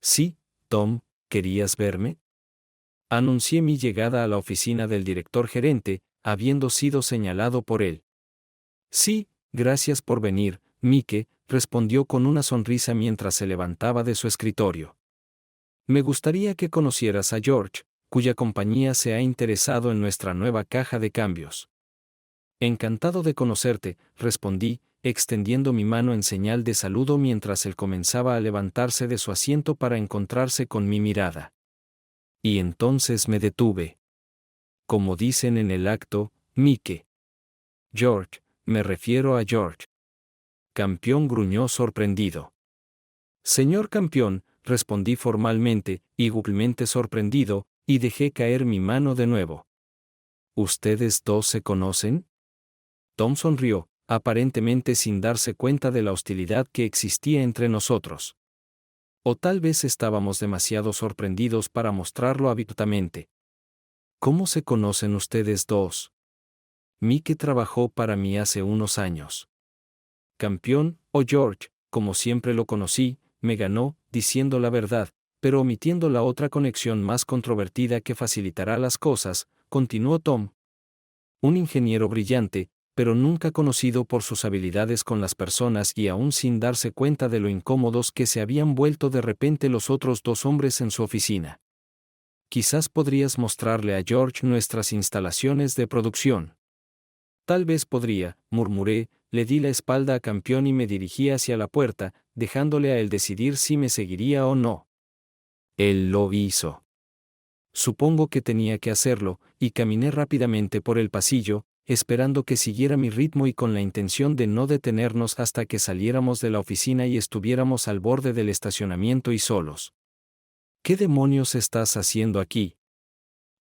Sí, Tom, ¿querías verme? Anuncié mi llegada a la oficina del director gerente, habiendo sido señalado por él. Sí, gracias por venir, Mike, respondió con una sonrisa mientras se levantaba de su escritorio. Me gustaría que conocieras a George, cuya compañía se ha interesado en nuestra nueva caja de cambios. Encantado de conocerte, respondí, extendiendo mi mano en señal de saludo mientras él comenzaba a levantarse de su asiento para encontrarse con mi mirada. Y entonces me detuve. Como dicen en el acto, Mike. George, me refiero a George. Campeón gruñó sorprendido. Señor campeón, respondí formalmente, igualmente sorprendido, y dejé caer mi mano de nuevo. ¿Ustedes dos se conocen? Tom sonrió, aparentemente sin darse cuenta de la hostilidad que existía entre nosotros. O tal vez estábamos demasiado sorprendidos para mostrarlo abiertamente. ¿Cómo se conocen ustedes dos? Mike trabajó para mí hace unos años. Campeón, o George, como siempre lo conocí, me ganó, diciendo la verdad, pero omitiendo la otra conexión más controvertida que facilitará las cosas, continuó Tom. Un ingeniero brillante, pero nunca conocido por sus habilidades con las personas y aún sin darse cuenta de lo incómodos que se habían vuelto de repente los otros dos hombres en su oficina. Quizás podrías mostrarle a George nuestras instalaciones de producción. Tal vez podría, murmuré, le di la espalda a Campeón y me dirigí hacia la puerta, dejándole a él decidir si me seguiría o no. Él lo hizo. Supongo que tenía que hacerlo, y caminé rápidamente por el pasillo, esperando que siguiera mi ritmo y con la intención de no detenernos hasta que saliéramos de la oficina y estuviéramos al borde del estacionamiento y solos. ¿Qué demonios estás haciendo aquí?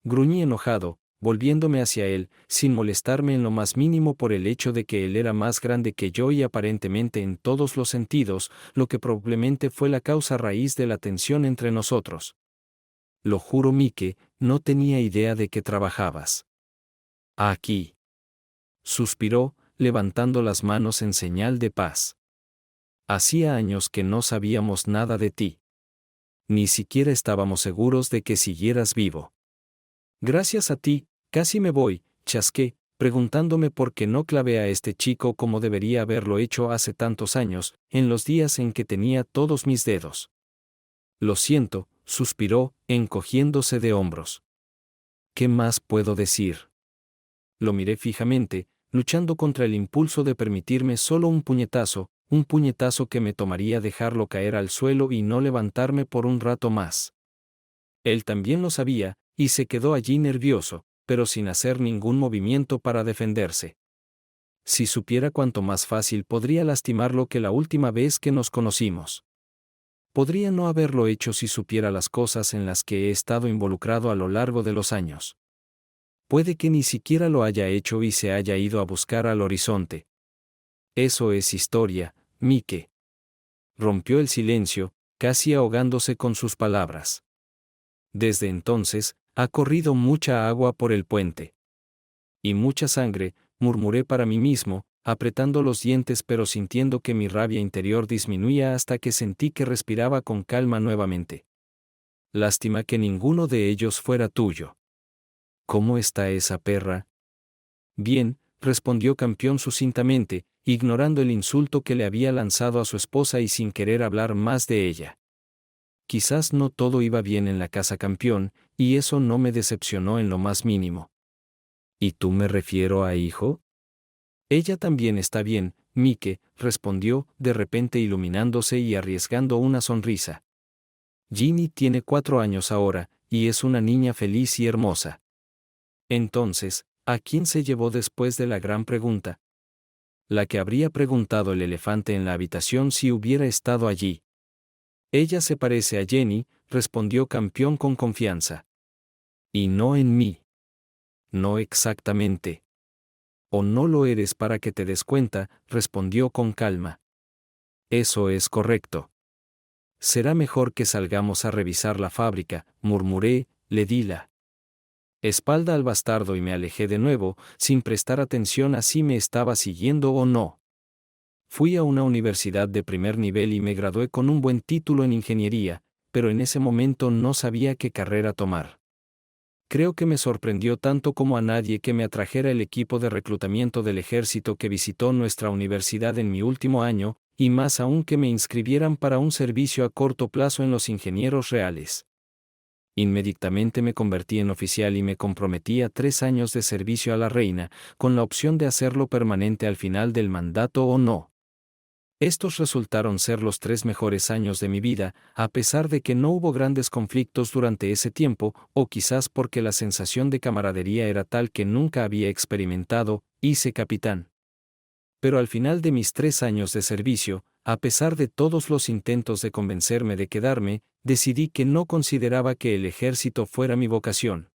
Gruñí enojado, volviéndome hacia él, sin molestarme en lo más mínimo por el hecho de que él era más grande que yo y aparentemente en todos los sentidos, lo que probablemente fue la causa raíz de la tensión entre nosotros. Lo juro, Mike, no tenía idea de que trabajabas aquí. Suspiró, levantando las manos en señal de paz. Hacía años que no sabíamos nada de ti. Ni siquiera estábamos seguros de que siguieras vivo. Gracias a ti, casi me voy, chasqué, preguntándome por qué no clavé a este chico como debería haberlo hecho hace tantos años, en los días en que tenía todos mis dedos. Lo siento, suspiró, encogiéndose de hombros. ¿Qué más puedo decir? Lo miré fijamente, luchando contra el impulso de permitirme solo un puñetazo que me tomaría dejarlo caer al suelo y no levantarme por un rato más. Él también lo sabía, y se quedó allí nervioso, pero sin hacer ningún movimiento para defenderse. Si supiera cuánto más fácil podría lastimarlo que la última vez que nos conocimos. Podría no haberlo hecho si supiera las cosas en las que he estado involucrado a lo largo de los años. Puede que ni siquiera lo haya hecho y se haya ido a buscar al horizonte. Eso es historia, Mike. Rompió el silencio, casi ahogándose con sus palabras. Desde entonces, ha corrido mucha agua por el puente. Y mucha sangre, murmuré para mí mismo, apretando los dientes pero sintiendo que mi rabia interior disminuía hasta que sentí que respiraba con calma nuevamente. Lástima que ninguno de ellos fuera tuyo. ¿Cómo está esa perra? Bien, respondió Campeón sucintamente, ignorando el insulto que le había lanzado a su esposa y sin querer hablar más de ella. Quizás no todo iba bien en la casa Campeón, y eso no me decepcionó en lo más mínimo. ¿Y tú me refiero a hijo? Ella también está bien, Mike, respondió, de repente iluminándose y arriesgando una sonrisa. Ginny tiene 4 años ahora, y es una niña feliz y hermosa. Entonces, ¿a quién se llevó después de la gran pregunta? La que habría preguntado el elefante en la habitación si hubiera estado allí. Ella se parece a Jenny, respondió Campeón con confianza. Y no en mí. No exactamente. O no lo eres para que te des cuenta, respondió con calma. Eso es correcto. Será mejor que salgamos a revisar la fábrica, murmuré, le di la espalda al bastardo y me alejé de nuevo, sin prestar atención a si me estaba siguiendo o no. Fui a una universidad de primer nivel y me gradué con un buen título en ingeniería, pero en ese momento no sabía qué carrera tomar. Creo que me sorprendió tanto como a nadie que me atrajera el equipo de reclutamiento del ejército que visitó nuestra universidad en mi último año, y más aún que me inscribieran para un servicio a corto plazo en los ingenieros reales. Inmediatamente me convertí en oficial y me comprometí a 3 años de servicio a la reina, con la opción de hacerlo permanente al final del mandato o no. Estos resultaron ser los 3 mejores años de mi vida, a pesar de que no hubo grandes conflictos durante ese tiempo, o quizás porque la sensación de camaradería era tal que nunca había experimentado, hice capitán. Pero al final de mis 3 años de servicio, a pesar de todos los intentos de convencerme de quedarme, decidí que no consideraba que el ejército fuera mi vocación.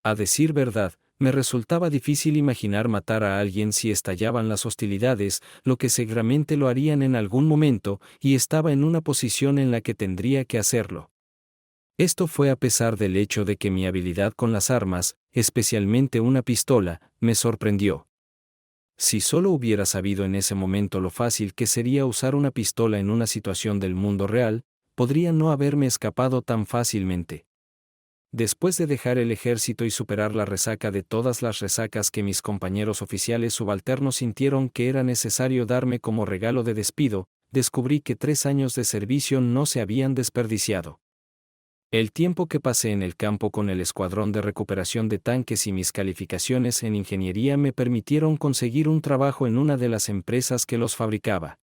A decir verdad, me resultaba difícil imaginar matar a alguien si estallaban las hostilidades, lo que seguramente lo harían en algún momento, y estaba en una posición en la que tendría que hacerlo. Esto fue a pesar del hecho de que mi habilidad con las armas, especialmente una pistola, me sorprendió. Si solo hubiera sabido en ese momento lo fácil que sería usar una pistola en una situación del mundo real, podría no haberme escapado tan fácilmente. Después de dejar el ejército y superar la resaca de todas las resacas que mis compañeros oficiales subalternos sintieron que era necesario darme como regalo de despido, descubrí que 3 años de servicio no se habían desperdiciado. El tiempo que pasé en el campo con el escuadrón de recuperación de tanques y mis calificaciones en ingeniería me permitieron conseguir un trabajo en una de las empresas que los fabricaba.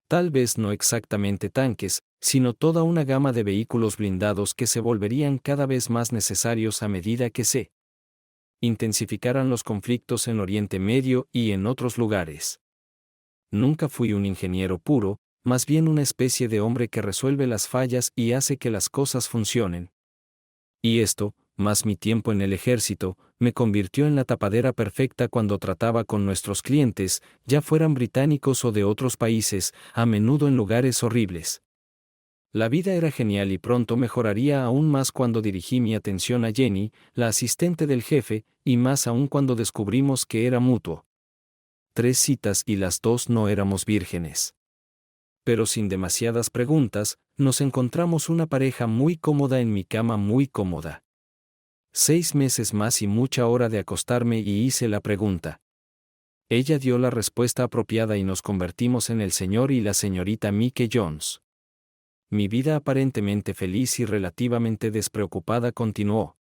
Tal vez no exactamente tanques, sino toda una gama de vehículos blindados que se volverían cada vez más necesarios a medida que se intensificaran los conflictos en Oriente Medio y en otros lugares. Nunca fui un ingeniero puro, más bien una especie de hombre que resuelve las fallas y hace que las cosas funcionen. Y esto, más mi tiempo en el ejército, me convirtió en la tapadera perfecta cuando trataba con nuestros clientes, ya fueran británicos o de otros países, a menudo en lugares horribles. La vida era genial y pronto mejoraría aún más cuando dirigí mi atención a Jenny, la asistente del jefe, y más aún cuando descubrimos que era mutuo. 3 citas y las 2 no éramos vírgenes. Pero sin demasiadas preguntas, nos encontramos una pareja muy cómoda en mi cama muy cómoda. 6 meses más y mucha hora de acostarme y hice la pregunta. Ella dio la respuesta apropiada y nos convertimos en el señor y la señorita Mike Jones. Mi vida aparentemente feliz y relativamente despreocupada continuó.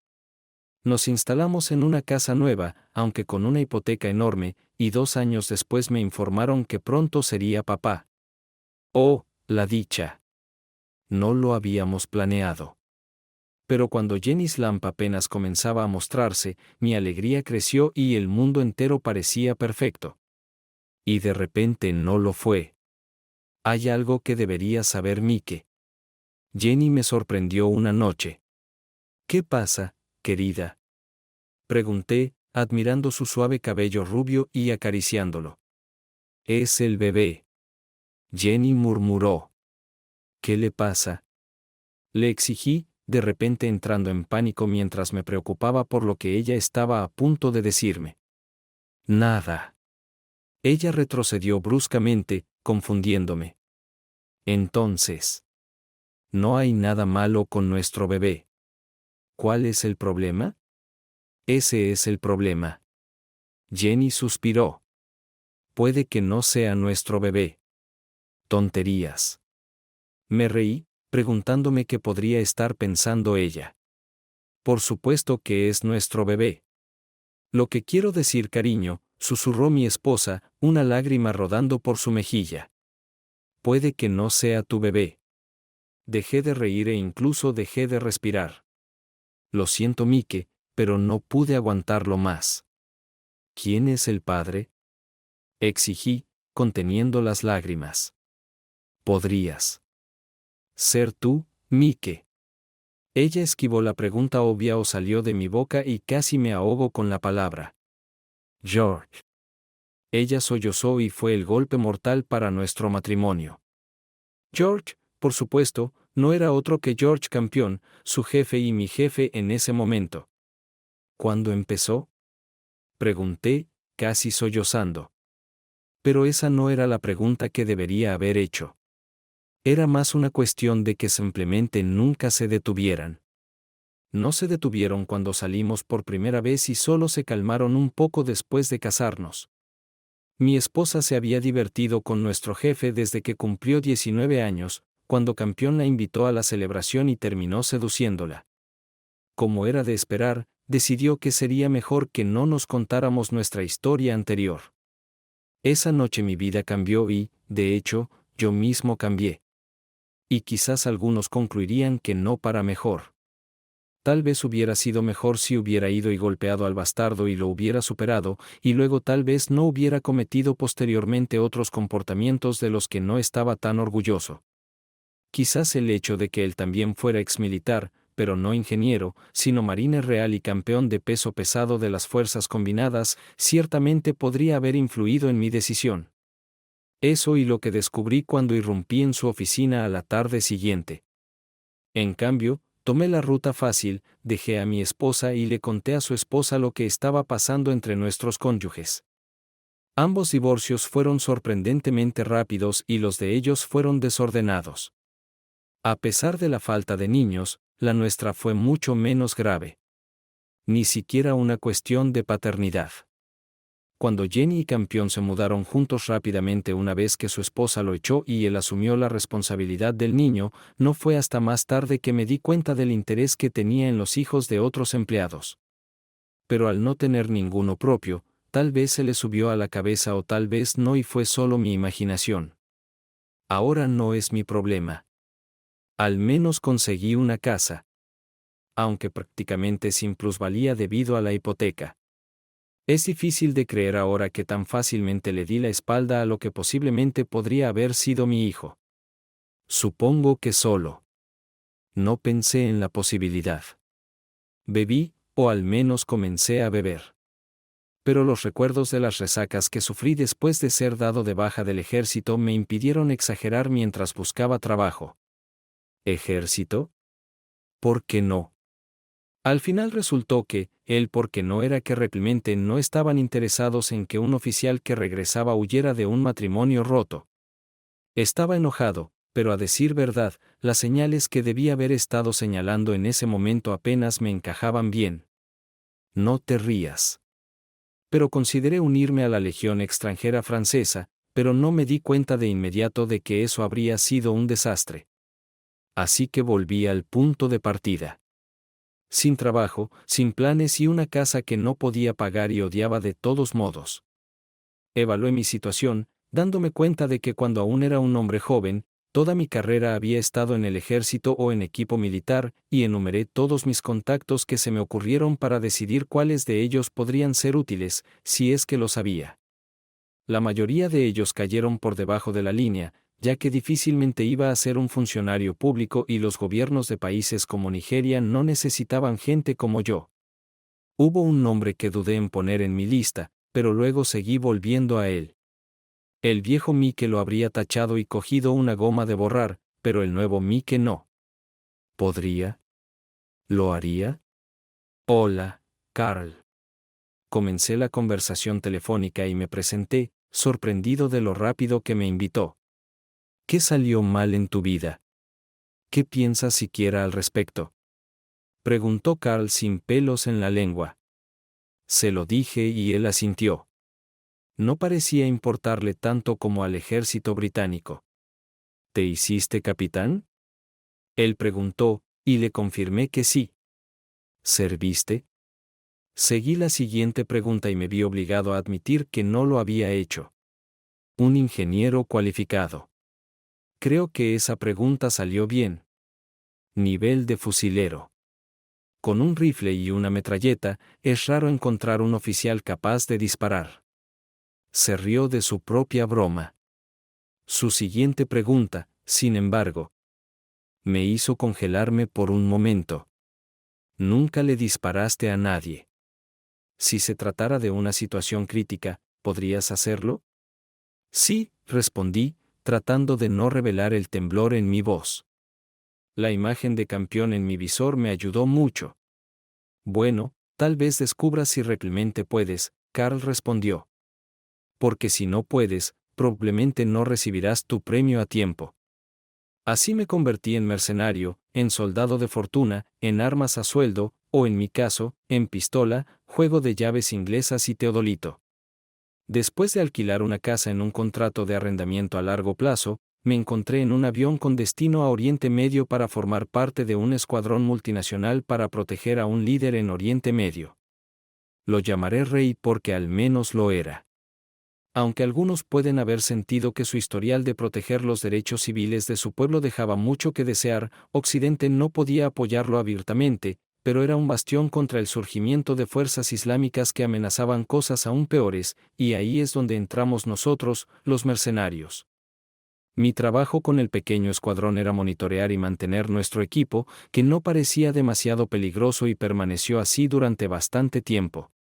Nos instalamos en una casa nueva, aunque con una hipoteca enorme, y 2 años después me informaron que pronto sería papá. ¡Oh, la dicha! No lo habíamos planeado. Pero cuando Jenny's Lamp apenas comenzaba a mostrarse, mi alegría creció y el mundo entero parecía perfecto. Y de repente no lo fue. Hay algo que deberías saber, Mike. Jenny me sorprendió una noche. ¿Qué pasa, querida?, pregunté, admirando su suave cabello rubio y acariciándolo. Es el bebé. Jenny murmuró. ¿Qué le pasa?, le exigí, de repente entrando en pánico mientras me preocupaba por lo que ella estaba a punto de decirme. Nada. Ella retrocedió bruscamente, confundiéndome. Entonces, no hay nada malo con nuestro bebé. ¿Cuál es el problema? Ese es el problema. Jenny suspiró. Puede que no sea nuestro bebé. Tonterías. Me reí, preguntándome qué podría estar pensando ella. Por supuesto que es nuestro bebé. Lo que quiero decir, cariño, susurró mi esposa, una lágrima rodando por su mejilla. Puede que no sea tu bebé. Dejé de reír e incluso dejé de respirar. Lo siento, Mike, pero no pude aguantarlo más. ¿Quién es el padre?, exigí, conteniendo las lágrimas. ¿Podrías ser tú, Mike? Ella esquivó la pregunta obvia o salió de mi boca y casi me ahogo con la palabra. George. Ella sollozó y fue el golpe mortal para nuestro matrimonio. George, por supuesto, no era otro que George Campion, su jefe y mi jefe en ese momento. ¿Cuándo empezó?, pregunté, casi sollozando. Pero esa no era la pregunta que debería haber hecho. Era más una cuestión de que simplemente nunca se detuvieran. No se detuvieron cuando salimos por primera vez y solo se calmaron un poco después de casarnos. Mi esposa se había divertido con nuestro jefe desde que cumplió 19 años, cuando Campeón la invitó a la celebración y terminó seduciéndola. Como era de esperar, decidió que sería mejor que no nos contáramos nuestra historia anterior. Esa noche mi vida cambió y, de hecho, yo mismo cambié. Y quizás algunos concluirían que no para mejor. Tal vez hubiera sido mejor si hubiera ido y golpeado al bastardo y lo hubiera superado, y luego tal vez no hubiera cometido posteriormente otros comportamientos de los que no estaba tan orgulloso. Quizás el hecho de que él también fuera exmilitar, pero no ingeniero, sino marine real y campeón de peso pesado de las fuerzas combinadas, ciertamente podría haber influido en mi decisión. Eso y lo que descubrí cuando irrumpí en su oficina a la tarde siguiente. En cambio, tomé la ruta fácil, dejé a mi esposa y le conté a su esposa lo que estaba pasando entre nuestros cónyuges. Ambos divorcios fueron sorprendentemente rápidos y los de ellos fueron desordenados. A pesar de la falta de niños, la nuestra fue mucho menos grave. Ni siquiera una cuestión de paternidad. Cuando Jenny y Campeón se mudaron juntos rápidamente una vez que su esposa lo echó y él asumió la responsabilidad del niño, no fue hasta más tarde que me di cuenta del interés que tenía en los hijos de otros empleados. Pero al no tener ninguno propio, tal vez se le subió a la cabeza o tal vez no y fue solo mi imaginación. Ahora no es mi problema. Al menos conseguí una casa. Aunque prácticamente sin plusvalía debido a la hipoteca. Es difícil de creer ahora que tan fácilmente le di la espalda a lo que posiblemente podría haber sido mi hijo. Supongo que solo. No pensé en la posibilidad. Bebí, o al menos comencé a beber. Pero los recuerdos de las resacas que sufrí después de ser dado de baja del ejército me impidieron exagerar mientras buscaba trabajo. ¿Ejército? ¿Por qué no? Al final resultó que, porque no era que realmente no estaban interesados en que un oficial que regresaba huyera de un matrimonio roto. Estaba enojado, pero a decir verdad, las señales que debía haber estado señalando en ese momento apenas me encajaban bien. No te rías. Pero consideré unirme a la Legión extranjera francesa, pero no me di cuenta de inmediato de que eso habría sido un desastre. Así que volví al punto de partida. Sin trabajo, sin planes y una casa que no podía pagar y odiaba de todos modos. Evalué mi situación, dándome cuenta de que cuando aún era un hombre joven, toda mi carrera había estado en el ejército o en equipo militar, y enumeré todos mis contactos que se me ocurrieron para decidir cuáles de ellos podrían ser útiles, si es que lo sabía. La mayoría de ellos cayeron por debajo de la línea, ya que difícilmente iba a ser un funcionario público y los gobiernos de países como Nigeria no necesitaban gente como yo. Hubo un nombre que dudé en poner en mi lista, pero luego seguí volviendo a él. El viejo Mike lo habría tachado y cogido una goma de borrar, pero el nuevo Mike no. ¿Podría? ¿Lo haría? Hola, Carl. Comencé la conversación telefónica y me presenté, sorprendido de lo rápido que me invitó. ¿Qué salió mal en tu vida? ¿Qué piensas siquiera al respecto? Preguntó Carl sin pelos en la lengua. Se lo dije y él asintió. No parecía importarle tanto como al ejército británico. ¿Te hiciste capitán? Él preguntó, y le confirmé que sí. ¿Serviste? Seguí la siguiente pregunta y me vi obligado a admitir que no lo había hecho. Un ingeniero cualificado. Creo que esa pregunta salió bien. Nivel de fusilero. Con un rifle y una metralleta, es raro encontrar un oficial capaz de disparar. Se rió de su propia broma. Su siguiente pregunta, sin embargo, me hizo congelarme por un momento. Nunca le disparaste a nadie. Si se tratara de una situación crítica, ¿podrías hacerlo? Sí, respondí, tratando de no revelar el temblor en mi voz. La imagen de Campeón en mi visor me ayudó mucho. Bueno, tal vez descubras si realmente puedes, Carl respondió. Porque si no puedes, probablemente no recibirás tu premio a tiempo. Así me convertí en mercenario, en soldado de fortuna, en armas a sueldo, o en mi caso, en pistola, juego de llaves inglesas y teodolito. Después de alquilar una casa en un contrato de arrendamiento a largo plazo, me encontré en un avión con destino a Oriente Medio para formar parte de un escuadrón multinacional para proteger a un líder en Oriente Medio. Lo llamaré rey porque al menos lo era. Aunque algunos pueden haber sentido que su historial de proteger los derechos civiles de su pueblo dejaba mucho que desear, Occidente no podía apoyarlo abiertamente, pero era un bastión contra el surgimiento de fuerzas islámicas que amenazaban cosas aún peores, y ahí es donde entramos nosotros, los mercenarios. Mi trabajo con el pequeño escuadrón era monitorear y mantener nuestro equipo, que no parecía demasiado peligroso y permaneció así durante bastante tiempo.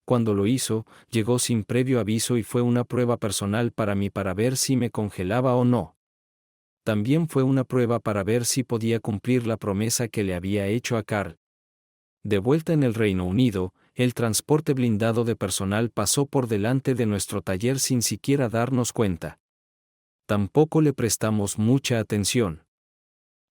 Cuando lo hizo, llegó sin previo aviso y fue una prueba personal para mí para ver si me congelaba o no. También fue una prueba para ver si podía cumplir la promesa que le había hecho a Carl. De vuelta en el Reino Unido, el transporte blindado de personal pasó por delante de nuestro taller sin siquiera darnos cuenta. Tampoco le prestamos mucha atención.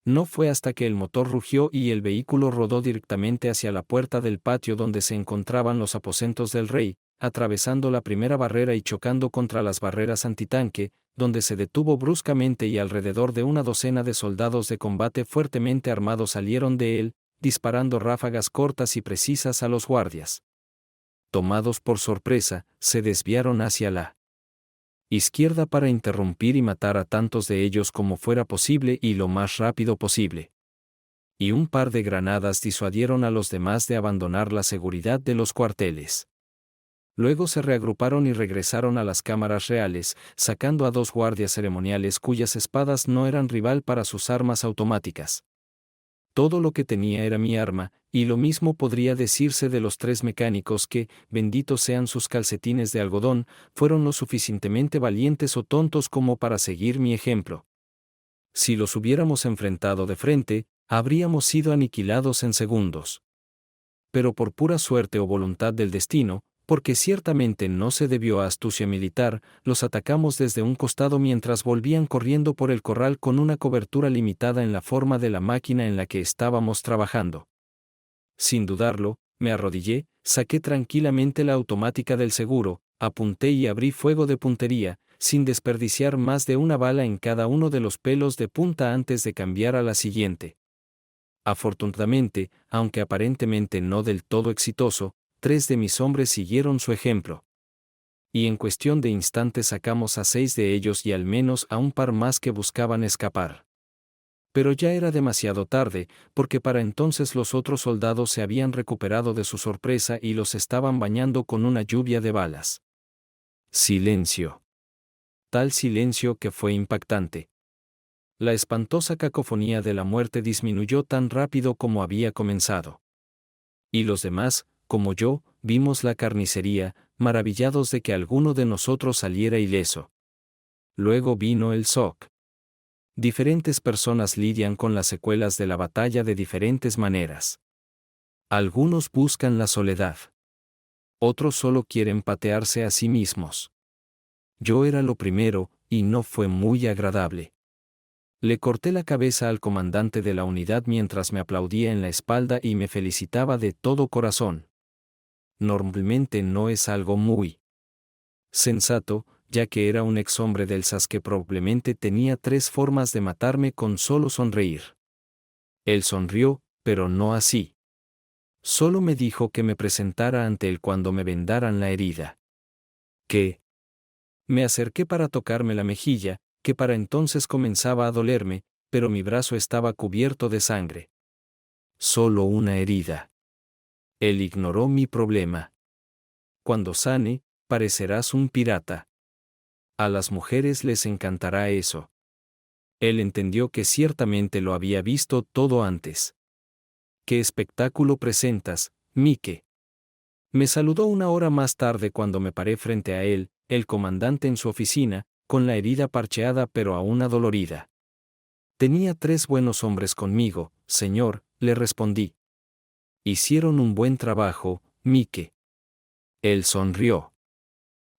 No fue hasta que el motor rugió y el vehículo rodó directamente hacia la puerta del patio donde se encontraban los aposentos del rey, atravesando la primera barrera y chocando contra las barreras antitanque, donde se detuvo bruscamente y alrededor de una docena de soldados de combate fuertemente armados salieron de él, disparando ráfagas cortas y precisas a los guardias. Tomados por sorpresa, se desviaron hacia la izquierda para interrumpir y matar a tantos de ellos como fuera posible y lo más rápido posible. Y un par de granadas disuadieron a los demás de abandonar la seguridad de los cuarteles. Luego se reagruparon y regresaron a las cámaras reales, sacando a 2 guardias ceremoniales cuyas espadas no eran rival para sus armas automáticas. Todo lo que tenía era mi arma, y lo mismo podría decirse de los 3 mecánicos que, benditos sean sus calcetines de algodón, fueron lo suficientemente valientes o tontos como para seguir mi ejemplo. Si los hubiéramos enfrentado de frente, habríamos sido aniquilados en segundos. Pero por pura suerte o voluntad del destino, porque ciertamente no se debió a astucia militar, los atacamos desde un costado mientras volvían corriendo por el corral con una cobertura limitada en la forma de la máquina en la que estábamos trabajando. Sin dudarlo, me arrodillé, saqué tranquilamente la automática del seguro, apunté y abrí fuego de puntería, sin desperdiciar más de una bala en cada uno de los pelos de punta antes de cambiar a la siguiente. Afortunadamente, aunque aparentemente no del todo exitoso, 3 de mis hombres siguieron su ejemplo. Y en cuestión de instantes sacamos a 6 de ellos y al menos a un par más que buscaban escapar. Pero ya era demasiado tarde, porque para entonces los otros soldados se habían recuperado de su sorpresa y los estaban bañando con una lluvia de balas. Silencio. Tal silencio que fue impactante. La espantosa cacofonía de la muerte disminuyó tan rápido como había comenzado. Y los demás, como yo, vimos la carnicería, maravillados de que alguno de nosotros saliera ileso. Luego vino el shock. Diferentes personas lidian con las secuelas de la batalla de diferentes maneras. Algunos buscan la soledad. Otros solo quieren patearse a sí mismos. Yo era lo primero, y no fue muy agradable. Le corté la cabeza al comandante de la unidad mientras me aplaudía en la espalda y me felicitaba de todo corazón. Normalmente no es algo muy sensato, ya que era un exhombre del SAS que probablemente tenía 3 formas de matarme con solo sonreír. Él sonrió, pero no así. Solo me dijo que me presentara ante él cuando me vendaran la herida. ¿Qué? Me acerqué para tocarme la mejilla, que para entonces comenzaba a dolerme, pero mi brazo estaba cubierto de sangre. Solo una herida. Él ignoró mi problema. Cuando sane, parecerás un pirata. A las mujeres les encantará eso. Él entendió que ciertamente lo había visto todo antes. ¿Qué espectáculo presentas, Mike? Me saludó una hora más tarde cuando me paré frente a él, el comandante en su oficina, con la herida parcheada pero aún adolorida. Tenía 3 buenos hombres conmigo, señor, le respondí. Hicieron un buen trabajo, Mike. Él sonrió.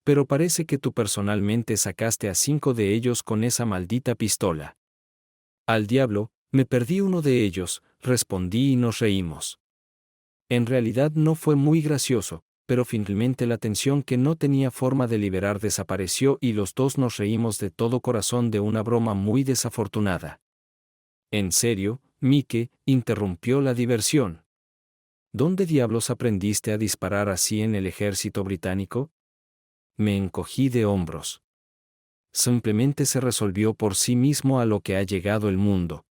Pero parece que tú personalmente sacaste a 5 de ellos con esa maldita pistola. Al diablo, me perdí uno de ellos, respondí y nos reímos. En realidad no fue muy gracioso, pero finalmente la tensión que no tenía forma de liberar desapareció y los dos nos reímos de todo corazón de una broma muy desafortunada. ¿En serio, Mike?, interrumpió la diversión. ¿Dónde diablos aprendiste a disparar así en el ejército británico? Me encogí de hombros. Simplemente se resolvió por sí mismo a lo que ha llegado el mundo.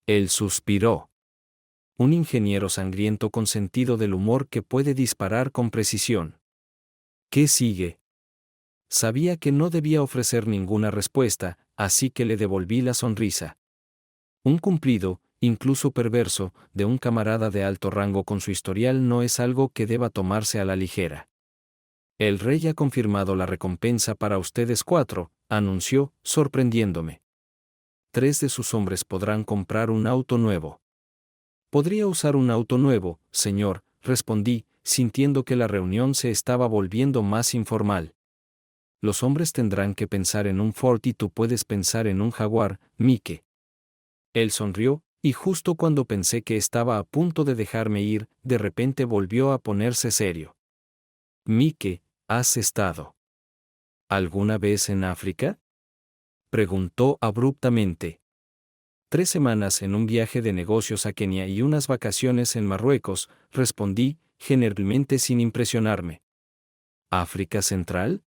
Él suspiró. Un ingeniero sangriento con sentido del humor que puede disparar con precisión. ¿Qué sigue? Sabía que no debía ofrecer ninguna respuesta, así que le devolví la sonrisa. Un cumplido, incluso perverso, de un camarada de alto rango con su historial no es algo que deba tomarse a la ligera. El rey ha confirmado la recompensa para ustedes 4, anunció, sorprendiéndome. 3 de sus hombres podrán comprar un auto nuevo. Podría usar un auto nuevo, señor, respondí, sintiendo que la reunión se estaba volviendo más informal. Los hombres tendrán que pensar en un Ford y tú puedes pensar en un Jaguar, Mike. Él sonrió, y justo cuando pensé que estaba a punto de dejarme ir, de repente volvió a ponerse serio. Mike, ¿has estado alguna vez en África? Preguntó abruptamente. 3 semanas en un viaje de negocios a Kenia y unas vacaciones en Marruecos, respondí, generalmente sin impresionarme. ¿África Central?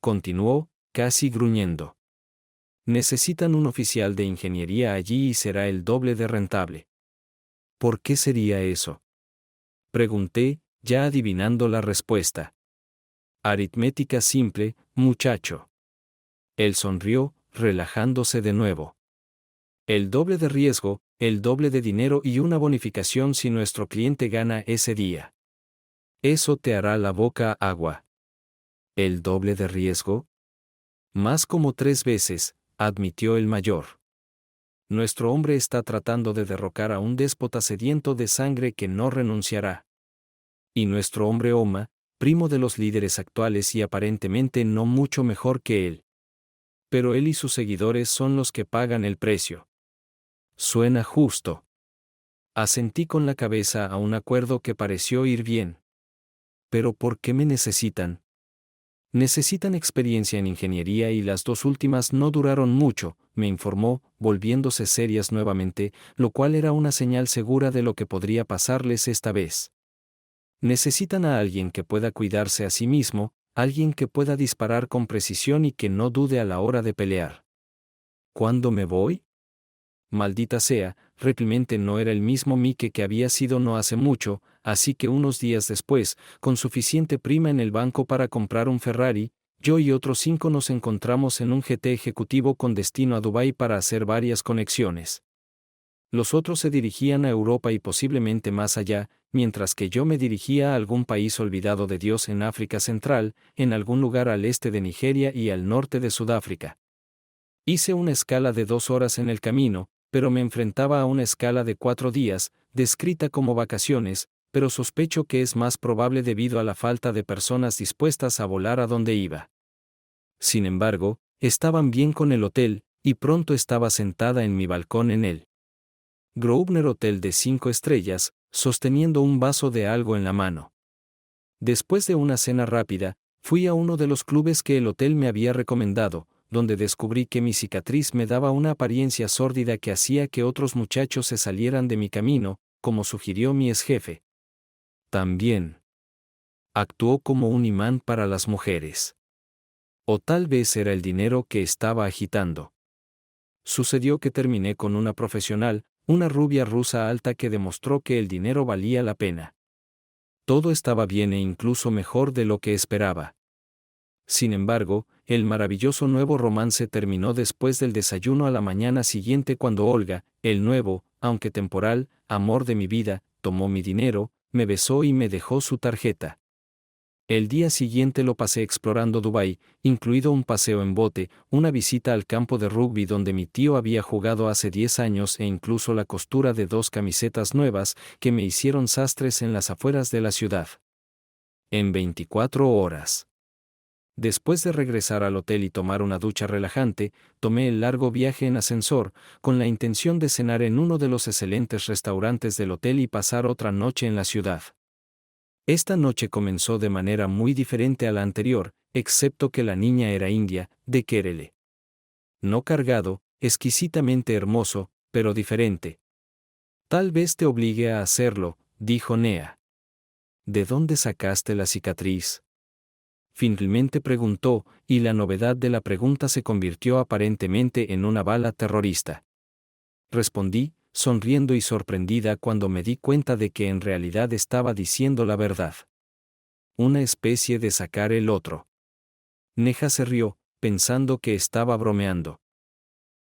Continuó, casi gruñendo. Necesitan un oficial de ingeniería allí y será el doble de rentable. ¿Por qué sería eso? Pregunté, ya adivinando la respuesta. Aritmética simple, muchacho. Él sonrió, relajándose de nuevo. El doble de riesgo, el doble de dinero y una bonificación si nuestro cliente gana ese día. Eso te hará la boca agua. ¿El doble de riesgo? Más como 3 veces, admitió el mayor. Nuestro hombre está tratando de derrocar a un déspota sediento de sangre que no renunciará. Y nuestro hombre Oma, primo de los líderes actuales y aparentemente no mucho mejor que él. Pero él y sus seguidores son los que pagan el precio. Suena justo. Asentí con la cabeza a un acuerdo que pareció ir bien. ¿Pero por qué me necesitan? Necesitan experiencia en ingeniería y las 2 últimas no duraron mucho, me informó, volviéndose serias nuevamente, lo cual era una señal segura de lo que podría pasarles esta vez. Necesitan a alguien que pueda cuidarse a sí mismo, alguien que pueda disparar con precisión y que no dude a la hora de pelear. ¿Cuándo me voy? Maldita sea, realmente no era el mismo Mike que había sido no hace mucho, así que unos días después, con suficiente prima en el banco para comprar un Ferrari, yo y otros 5 nos encontramos en un GT ejecutivo con destino a Dubái para hacer varias conexiones. Los otros se dirigían a Europa y posiblemente más allá, mientras que yo me dirigía a algún país olvidado de Dios en África Central, en algún lugar al este de Nigeria y al norte de Sudáfrica. Hice una escala de 2 horas en el camino, pero me enfrentaba a una escala de 4 días, descrita como vacaciones, pero sospecho que es más probable debido a la falta de personas dispuestas a volar a donde iba. Sin embargo, estaban bien con el hotel, y pronto estaba sentada en mi balcón en el Grosvenor Hotel de 5 estrellas, sosteniendo un vaso de algo en la mano. Después de una cena rápida, fui a uno de los clubes que el hotel me había recomendado, donde descubrí que mi cicatriz me daba una apariencia sórdida que hacía que otros muchachos se salieran de mi camino, como sugirió mi exjefe. También actuó como un imán para las mujeres. O tal vez era el dinero que estaba agitando. Sucedió que terminé con una profesional, una rubia rusa alta que demostró que el dinero valía la pena. Todo estaba bien e incluso mejor de lo que esperaba. Sin embargo, el maravilloso nuevo romance terminó después del desayuno a la mañana siguiente cuando Olga, el nuevo, aunque temporal, amor de mi vida, tomó mi dinero, me besó y me dejó su tarjeta. El día siguiente lo pasé explorando Dubái, incluido un paseo en bote, una visita al campo de rugby donde mi tío había jugado hace 10 años e incluso la costura de 2 camisetas nuevas que me hicieron sastres en las afueras de la ciudad. En 24 horas. Después de regresar al hotel y tomar una ducha relajante, tomé el largo viaje en ascensor, con la intención de cenar en uno de los excelentes restaurantes del hotel y pasar otra noche en la ciudad. Esta noche comenzó de manera muy diferente a la anterior, excepto que la niña era india, de Kerala. No cargado, exquisitamente hermoso, pero diferente. Tal vez te obligue a hacerlo, dijo Nea. ¿De dónde sacaste la cicatriz? Finalmente preguntó, y la novedad de la pregunta se convirtió aparentemente en una bala terrorista. Respondí, sonriendo y sorprendida cuando me di cuenta de que en realidad estaba diciendo la verdad. Una especie de sacar el otro. Neha se rió, pensando que estaba bromeando.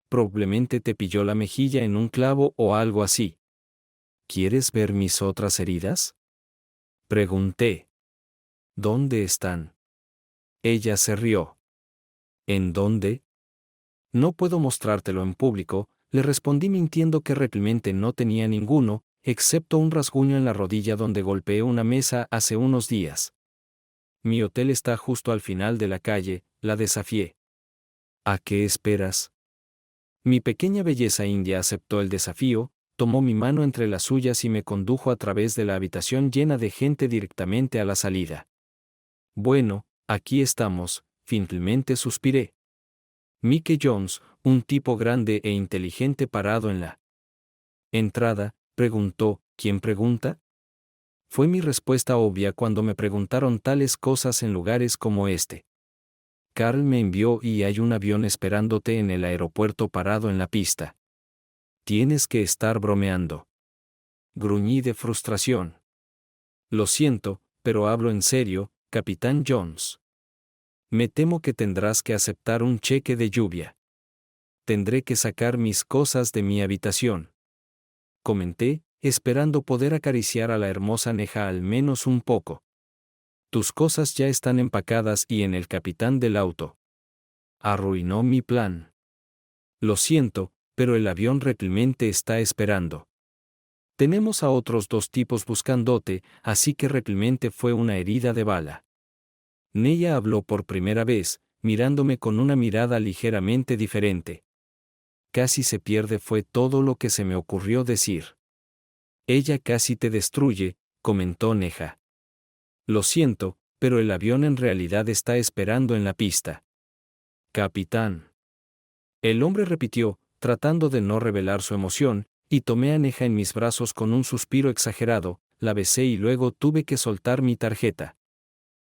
Probablemente te pilló la mejilla en un clavo o algo así. ¿Quieres ver mis otras heridas? Pregunté. ¿Dónde están? Ella se rió. ¿En dónde? No puedo mostrártelo en público, le respondí mintiendo que realmente no tenía ninguno, excepto un rasguño en la rodilla donde golpeé una mesa hace unos días. Mi hotel está justo al final de la calle, la desafié. ¿A qué esperas? Mi pequeña belleza india aceptó el desafío, tomó mi mano entre las suyas y me condujo a través de la habitación llena de gente directamente a la salida. Bueno, aquí estamos, finalmente suspiré. Mickey Jones, un tipo grande e inteligente parado en la entrada, preguntó, ¿quién pregunta? Fue mi respuesta obvia cuando me preguntaron tales cosas en lugares como este. Carl me envió y hay un avión esperándote en el aeropuerto parado en la pista. Tienes que estar bromeando. Gruñí de frustración. Lo siento, pero hablo en serio, Capitán Jones. Me temo que tendrás que aceptar un cheque de lluvia. Tendré que sacar mis cosas de mi habitación. Comenté, esperando poder acariciar a la hermosa Neha al menos un poco. Tus cosas ya están empacadas y en el capitán del auto. Arruinó mi plan. Lo siento, pero el avión realmente está esperando. Tenemos a otros 2 tipos buscándote, así que realmente fue una herida de bala. Neya habló por primera vez, mirándome con una mirada ligeramente diferente. Casi se pierde fue todo lo que se me ocurrió decir. Ella casi te destruye, comentó Neha. Lo siento, pero el avión en realidad está esperando en la pista. Capitán. El hombre repitió, tratando de no revelar su emoción, y tomé a Neha en mis brazos con un suspiro exagerado, la besé y luego tuve que soltar mi tarjeta.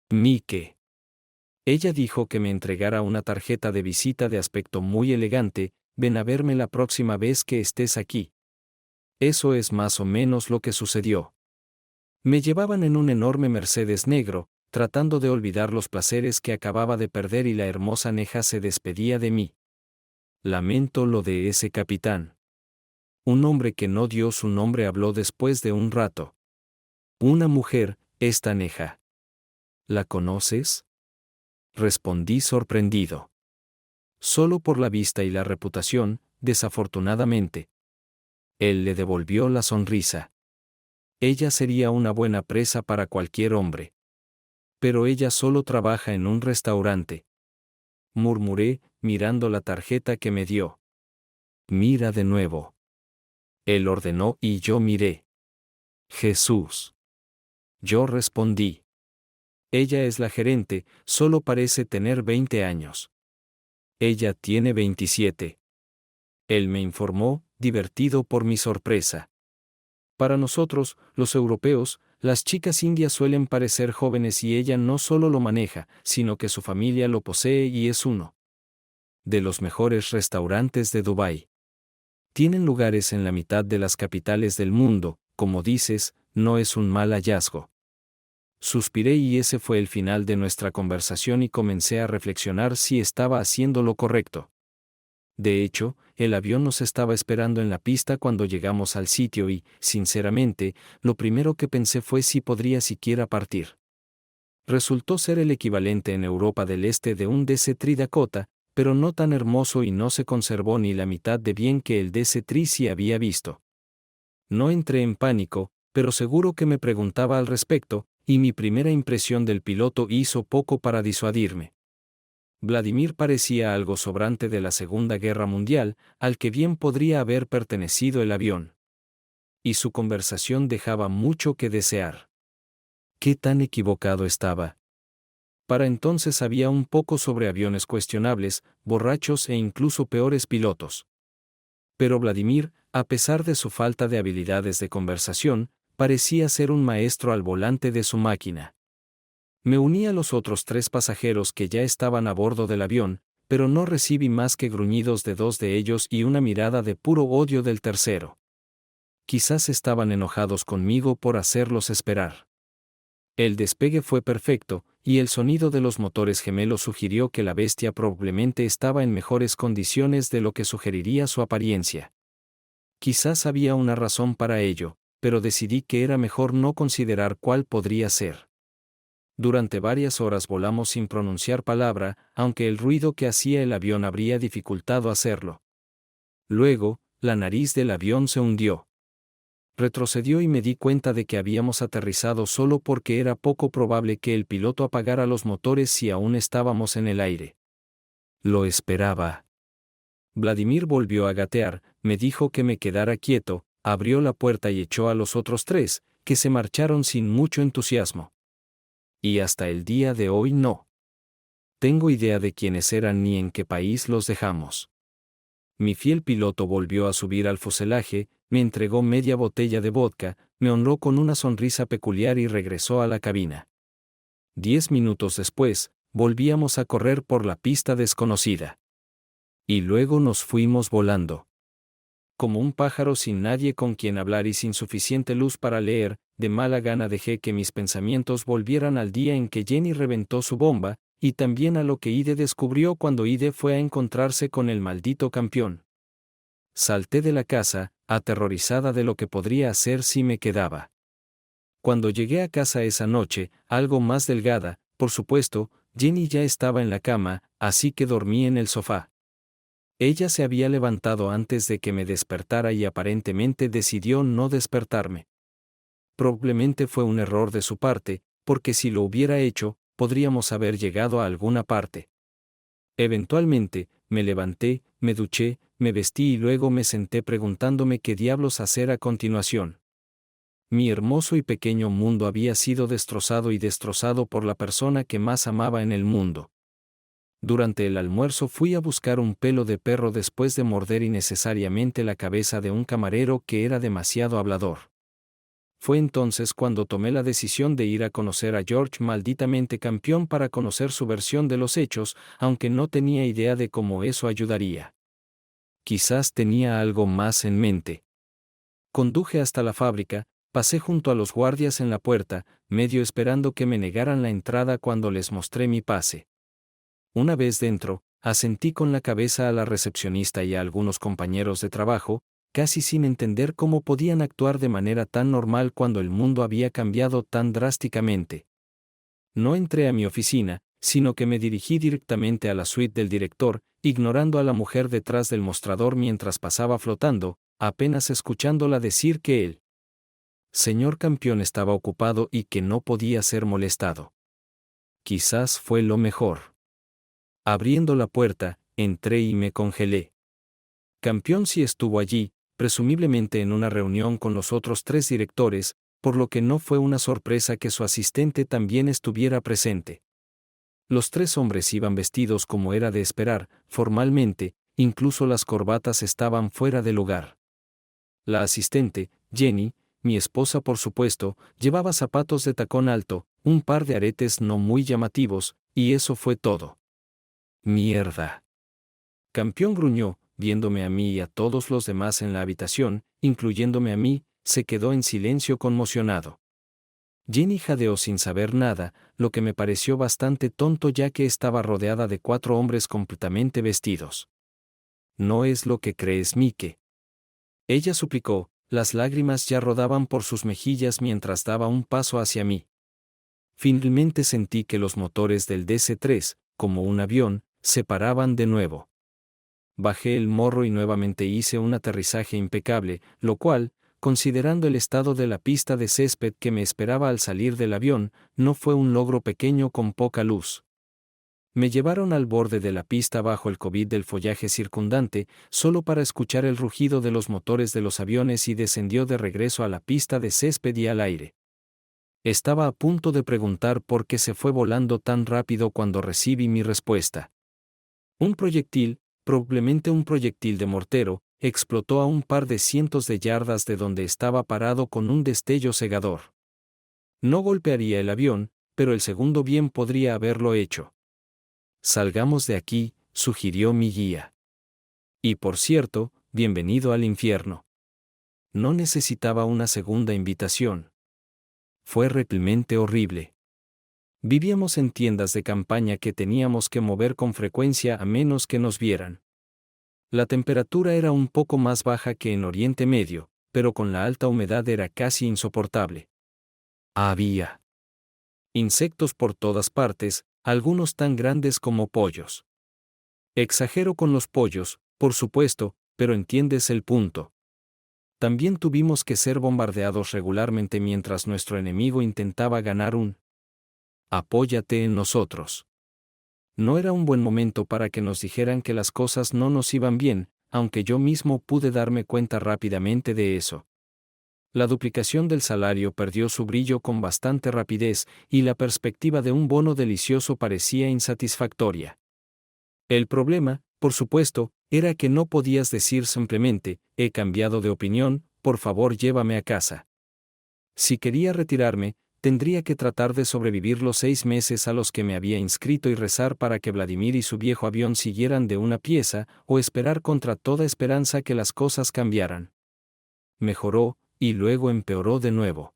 Mike. Ella dijo que me entregara una tarjeta de visita de aspecto muy elegante, ven a verme la próxima vez que estés aquí. Eso es más o menos lo que sucedió. Me llevaban en un enorme Mercedes negro, tratando de olvidar los placeres que acababa de perder y la hermosa Neha se despedía de mí. Lamento lo de ese capitán. Un hombre que no dio su nombre habló después de un rato. Una mujer, esta Neha. ¿La conoces? Respondí sorprendido. Solo por la vista y la reputación, desafortunadamente. Él le devolvió la sonrisa. Ella sería una buena presa para cualquier hombre. Pero ella solo trabaja en un restaurante. Murmuré, mirando la tarjeta que me dio. Mira de nuevo. Él ordenó y yo miré. Jesús. Yo respondí. Ella es la gerente, solo parece tener 20 años. Ella tiene 27. Él me informó, divertido por mi sorpresa. Para nosotros, los europeos, las chicas indias suelen parecer jóvenes y ella no solo lo maneja, sino que su familia lo posee y es uno de los mejores restaurantes de Dubái. Tienen lugares en la mitad de las capitales del mundo, como dices, no es un mal hallazgo. Suspiré y ese fue el final de nuestra conversación y comencé a reflexionar si estaba haciendo lo correcto. De hecho, el avión nos estaba esperando en la pista cuando llegamos al sitio y, sinceramente, lo primero que pensé fue si podría siquiera partir. Resultó ser el equivalente en Europa del Este de un DC-3 Dakota, pero no tan hermoso y no se conservó ni la mitad de bien que el DC-3 sí había visto. No entré en pánico, pero seguro que me preguntaba al respecto, y mi primera impresión del piloto hizo poco para disuadirme. Vladimir parecía algo sobrante de la Segunda Guerra Mundial, al que bien podría haber pertenecido el avión. Y su conversación dejaba mucho que desear. ¿Qué tan equivocado estaba? Para entonces sabía un poco sobre aviones cuestionables, borrachos e incluso peores pilotos. Pero Vladimir, a pesar de su falta de habilidades de conversación, parecía ser un maestro al volante de su máquina. Me uní a los otros 3 pasajeros que ya estaban a bordo del avión, pero no recibí más que gruñidos de 2 de ellos y una mirada de puro odio del tercero. Quizás estaban enojados conmigo por hacerlos esperar. El despegue fue perfecto, y el sonido de los motores gemelos sugirió que la bestia probablemente estaba en mejores condiciones de lo que sugeriría su apariencia. Quizás había una razón para ello, pero decidí que era mejor no considerar cuál podría ser. Durante varias horas volamos sin pronunciar palabra, aunque el ruido que hacía el avión habría dificultado hacerlo. Luego, la nariz del avión se hundió. Retrocedió y me di cuenta de que habíamos aterrizado solo porque era poco probable que el piloto apagara los motores si aún estábamos en el aire. Lo esperaba. Vladimir volvió a gatear, me dijo que me quedara quieto, abrió la puerta y echó a los otros 3, que se marcharon sin mucho entusiasmo. Y hasta el día de hoy no tengo idea de quiénes eran ni en qué país los dejamos. Mi fiel piloto volvió a subir al fuselaje, me entregó media botella de vodka, me honró con una sonrisa peculiar y regresó a la cabina. 10 minutos después, volvíamos a correr por la pista desconocida. Y luego nos fuimos volando. Como un pájaro sin nadie con quien hablar y sin suficiente luz para leer, de mala gana dejé que mis pensamientos volvieran al día en que Jenny reventó su bomba, y también a lo que Ide descubrió cuando Ide fue a encontrarse con el maldito campeón. Salté de la casa, aterrorizada de lo que podría hacer si me quedaba. Cuando llegué a casa esa noche, algo más delgada, por supuesto, Jenny ya estaba en la cama, así que dormí en el sofá. Ella se había levantado antes de que me despertara y aparentemente decidió no despertarme. Probablemente fue un error de su parte, porque si lo hubiera hecho, podríamos haber llegado a alguna parte. Eventualmente, me levanté, me duché, me vestí y luego me senté preguntándome qué diablos hacer a continuación. Mi hermoso y pequeño mundo había sido destrozado por la persona que más amaba en el mundo. Durante el almuerzo fui a buscar un pelo de perro después de morder innecesariamente la cabeza de un camarero que era demasiado hablador. Fue entonces cuando tomé la decisión de ir a conocer a George malditamente campeón para conocer su versión de los hechos, aunque no tenía idea de cómo eso ayudaría. Quizás tenía algo más en mente. Conduje hasta la fábrica, pasé junto a los guardias en la puerta, medio esperando que me negaran la entrada cuando les mostré mi pase. Una vez dentro, asentí con la cabeza a la recepcionista y a algunos compañeros de trabajo, casi sin entender cómo podían actuar de manera tan normal cuando el mundo había cambiado tan drásticamente. No entré a mi oficina, sino que me dirigí directamente a la suite del director, ignorando a la mujer detrás del mostrador mientras pasaba flotando, apenas escuchándola decir que el señor campeón estaba ocupado y que no podía ser molestado. Quizás fue lo mejor. Abriendo la puerta, entré y me congelé. Campeón sí estuvo allí, presumiblemente en una reunión con los otros 3 directores, por lo que no fue una sorpresa que su asistente también estuviera presente. Los 3 hombres iban vestidos como era de esperar, formalmente, incluso las corbatas estaban fuera de lugar. La asistente, Jenny, mi esposa por supuesto, llevaba zapatos de tacón alto, un par de aretes no muy llamativos, y eso fue todo. ¡Mierda! Campeón gruñó, viéndome a mí y a todos los demás en la habitación, incluyéndome a mí, se quedó en silencio conmocionado. Jenny jadeó sin saber nada, lo que me pareció bastante tonto ya que estaba rodeada de 4 hombres completamente vestidos. No es lo que crees, Mike. Ella suplicó, las lágrimas ya rodaban por sus mejillas mientras daba un paso hacia mí. Finalmente sentí que los motores del DC-3, como un avión, se paraban de nuevo. Bajé el morro y nuevamente hice un aterrizaje impecable, lo cual, considerando el estado de la pista de césped que me esperaba al salir del avión, no fue un logro pequeño con poca luz. Me llevaron al borde de la pista bajo el COVID del follaje circundante, solo para escuchar el rugido de los motores de los aviones y descendió de regreso a la pista de césped y al aire. Estaba a punto de preguntar por qué se fue volando tan rápido cuando recibí mi respuesta. Un proyectil, probablemente un proyectil de mortero, explotó a un par de cientos de yardas de donde estaba parado con un destello cegador. No golpearía el avión, pero el segundo bien podría haberlo hecho. Salgamos de aquí, sugirió mi guía. Y por cierto, bienvenido al infierno. No necesitaba una segunda invitación. Fue realmente horrible. Vivíamos en tiendas de campaña que teníamos que mover con frecuencia a menos que nos vieran. La temperatura era un poco más baja que en Oriente Medio, pero con la alta humedad era casi insoportable. Había insectos por todas partes, algunos tan grandes como pollos. Exagero con los pollos, por supuesto, pero entiendes el punto. También tuvimos que ser bombardeados regularmente mientras nuestro enemigo intentaba ganar un apóyate en nosotros. No era un buen momento para que nos dijeran que las cosas no nos iban bien, aunque yo mismo pude darme cuenta rápidamente de eso. La duplicación del salario perdió su brillo con bastante rapidez, y la perspectiva de un bono delicioso parecía insatisfactoria. El problema, por supuesto, era que no podías decir simplemente, he cambiado de opinión, por favor llévame a casa. Si quería retirarme, tendría que tratar de sobrevivir los 6 meses a los que me había inscrito y rezar para que Vladimir y su viejo avión siguieran de una pieza, o esperar contra toda esperanza que las cosas cambiaran. Mejoró, y luego empeoró de nuevo.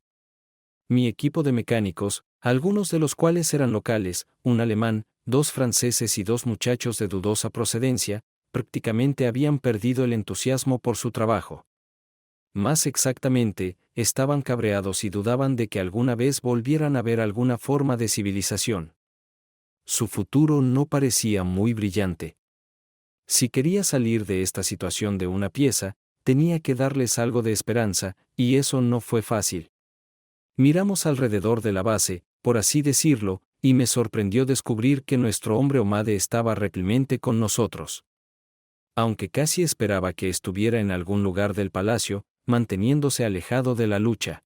Mi equipo de mecánicos, algunos de los cuales eran locales, un alemán, 2 franceses y 2 muchachos de dudosa procedencia, prácticamente habían perdido el entusiasmo por su trabajo. Más exactamente, estaban cabreados y dudaban de que alguna vez volvieran a ver alguna forma de civilización. Su futuro no parecía muy brillante. Si quería salir de esta situación de una pieza, tenía que darles algo de esperanza, y eso no fue fácil. Miramos alrededor de la base, por así decirlo, y me sorprendió descubrir que nuestro hombre Omade estaba realmente con nosotros. Aunque casi esperaba que estuviera en algún lugar del palacio, manteniéndose alejado de la lucha.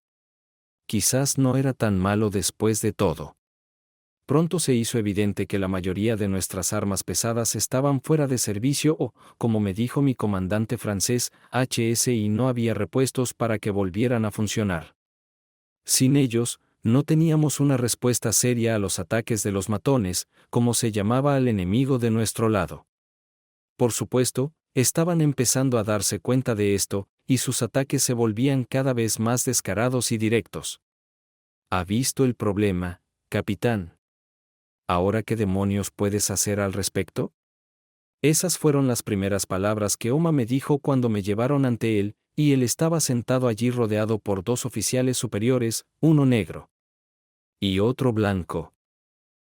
Quizás no era tan malo después de todo. Pronto se hizo evidente que la mayoría de nuestras armas pesadas estaban fuera de servicio o, como me dijo mi comandante francés, y no había repuestos para que volvieran a funcionar. Sin ellos, no teníamos una respuesta seria a los ataques de los matones, como se llamaba al enemigo de nuestro lado. Por supuesto, estaban empezando a darse cuenta de esto, y sus ataques se volvían cada vez más descarados y directos. ¿Ha visto el problema, capitán? ¿Ahora qué demonios puedes hacer al respecto? Esas fueron las primeras palabras que Oma me dijo cuando me llevaron ante él, y él estaba sentado allí rodeado por 2 oficiales superiores, uno negro y otro blanco.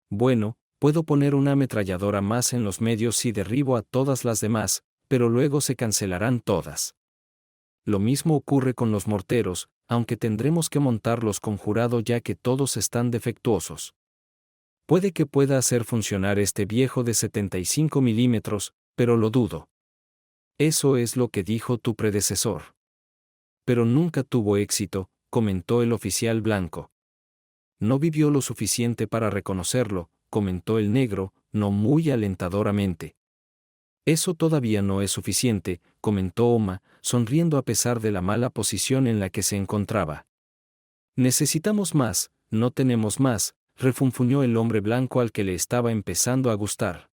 Bueno, puedo poner una ametralladora más en los medios si derribo a todas las demás, pero luego se cancelarán todas. Lo mismo ocurre con los morteros, aunque tendremos que montarlos con jurado ya que todos están defectuosos. Puede que pueda hacer funcionar este viejo de 75 milímetros, pero lo dudo. Eso es lo que dijo tu predecesor. Pero nunca tuvo éxito, comentó el oficial blanco. No vivió lo suficiente para reconocerlo, comentó el negro, no muy alentadoramente. Eso todavía no es suficiente, comentó Oma, sonriendo a pesar de la mala posición en la que se encontraba. Necesitamos más, no tenemos más, refunfuñó el hombre blanco al que le estaba empezando a gustar.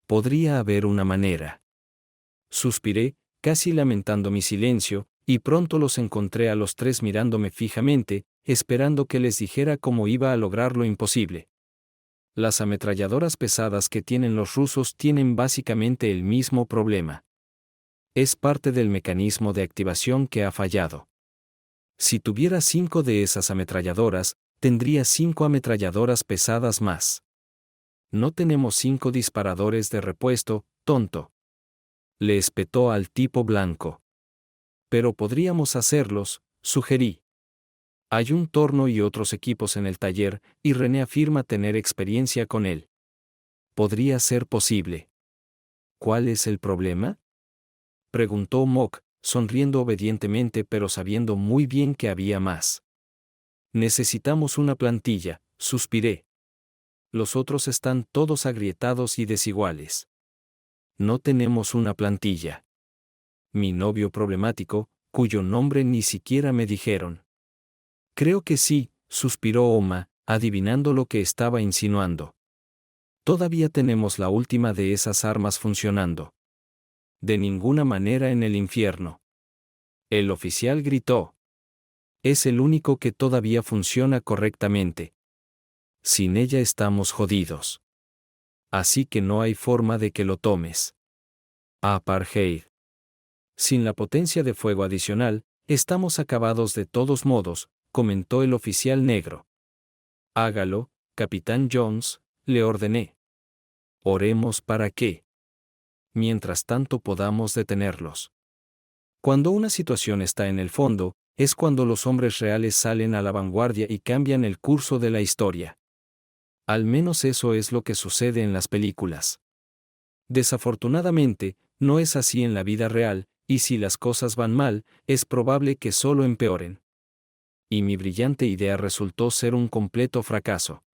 Podría haber una manera. Suspiré, casi lamentando mi silencio, y pronto los encontré a los 3 mirándome fijamente, esperando que les dijera cómo iba a lograr lo imposible. Las ametralladoras pesadas que tienen los rusos tienen básicamente el mismo problema. Es parte del mecanismo de activación que ha fallado. Si tuviera 5 de esas ametralladoras, tendría 5 ametralladoras pesadas más. No tenemos 5 disparadores de repuesto, tonto. Le espetó al tipo blanco. Pero podríamos hacerlos, sugerí. Hay un torno y otros equipos en el taller, y René afirma tener experiencia con él. Podría ser posible. ¿Cuál es el problema? Preguntó Mok, sonriendo obedientemente pero sabiendo muy bien que había más. Necesitamos una plantilla, suspiré. Los otros están todos agrietados y desiguales. No tenemos una plantilla. Mi novio problemático, cuyo nombre ni siquiera me dijeron. Creo que sí, suspiró Oma, adivinando lo que estaba insinuando. Todavía tenemos la última de esas armas funcionando. De ninguna manera en el infierno. El oficial gritó. Es el único que todavía funciona correctamente. Sin ella estamos jodidos. Así que no hay forma de que lo tomes. Apartheid. Sin la potencia de fuego adicional, estamos acabados de todos modos, comentó el oficial negro. Hágalo, Capitán Jones, le ordené. Oremos para que, mientras tanto, podamos detenerlos. Cuando una situación está en el fondo, es cuando los hombres reales salen a la vanguardia y cambian el curso de la historia. Al menos eso es lo que sucede en las películas. Desafortunadamente, no es así en la vida real, y si las cosas van mal, es probable que solo empeoren. Y mi brillante idea resultó ser un completo fracaso.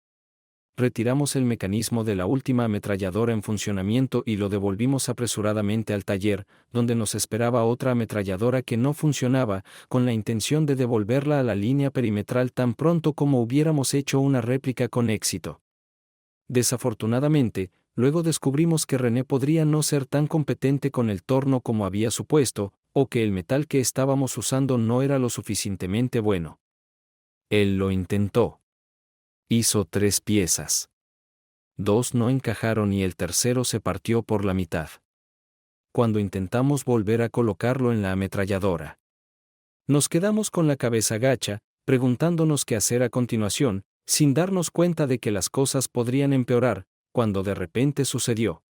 Retiramos el mecanismo de la última ametralladora en funcionamiento y lo devolvimos apresuradamente al taller, donde nos esperaba otra ametralladora que no funcionaba, con la intención de devolverla a la línea perimetral tan pronto como hubiéramos hecho una réplica con éxito. Desafortunadamente, luego descubrimos que René podría no ser tan competente con el torno como había supuesto, o que el metal que estábamos usando no era lo suficientemente bueno. Él lo intentó. Hizo 3 piezas. 2 no encajaron y el tercero se partió por la mitad. Cuando intentamos volver a colocarlo en la ametralladora, nos quedamos con la cabeza gacha, preguntándonos qué hacer a continuación, sin darnos cuenta de que las cosas podrían empeorar, cuando de repente sucedió.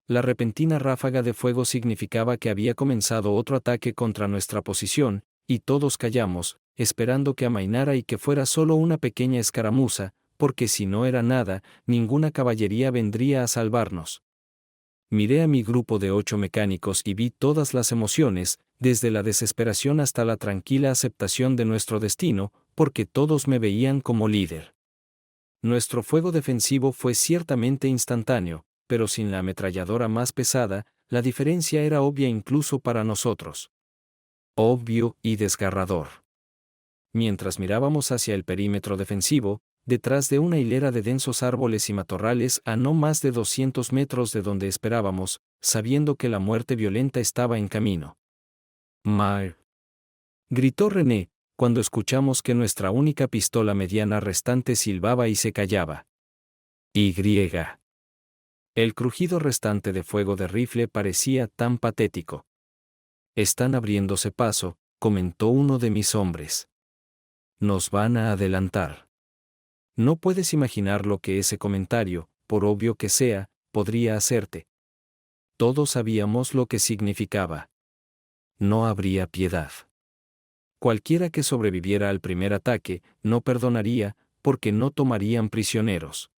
La repentina ráfaga de fuego significaba que había comenzado otro ataque contra nuestra posición, y todos callamos, esperando que amainara y que fuera solo una pequeña escaramuza, porque si no era nada, ninguna caballería vendría a salvarnos. Miré a mi grupo de 8 mecánicos y vi todas las emociones, desde la desesperación hasta la tranquila aceptación de nuestro destino, porque todos me veían como líder. Nuestro fuego defensivo fue ciertamente instantáneo, pero sin la ametralladora más pesada, la diferencia era obvia incluso para nosotros. Obvio y desgarrador. Mientras mirábamos hacia el perímetro defensivo, detrás de una hilera de densos árboles y matorrales a no más de 200 metros de donde esperábamos, sabiendo que la muerte violenta estaba en camino. «Mar», gritó René, cuando escuchamos que nuestra única pistola mediana restante silbaba y se callaba. «Y». El crujido restante de fuego de rifle parecía tan patético. «Están abriéndose paso», comentó uno de mis hombres. «Nos van a adelantar». No puedes imaginar lo que ese comentario, por obvio que sea, podría hacerte. Todos sabíamos lo que significaba. No habría piedad. Cualquiera que sobreviviera al primer ataque, no perdonaría, porque no tomarían prisioneros.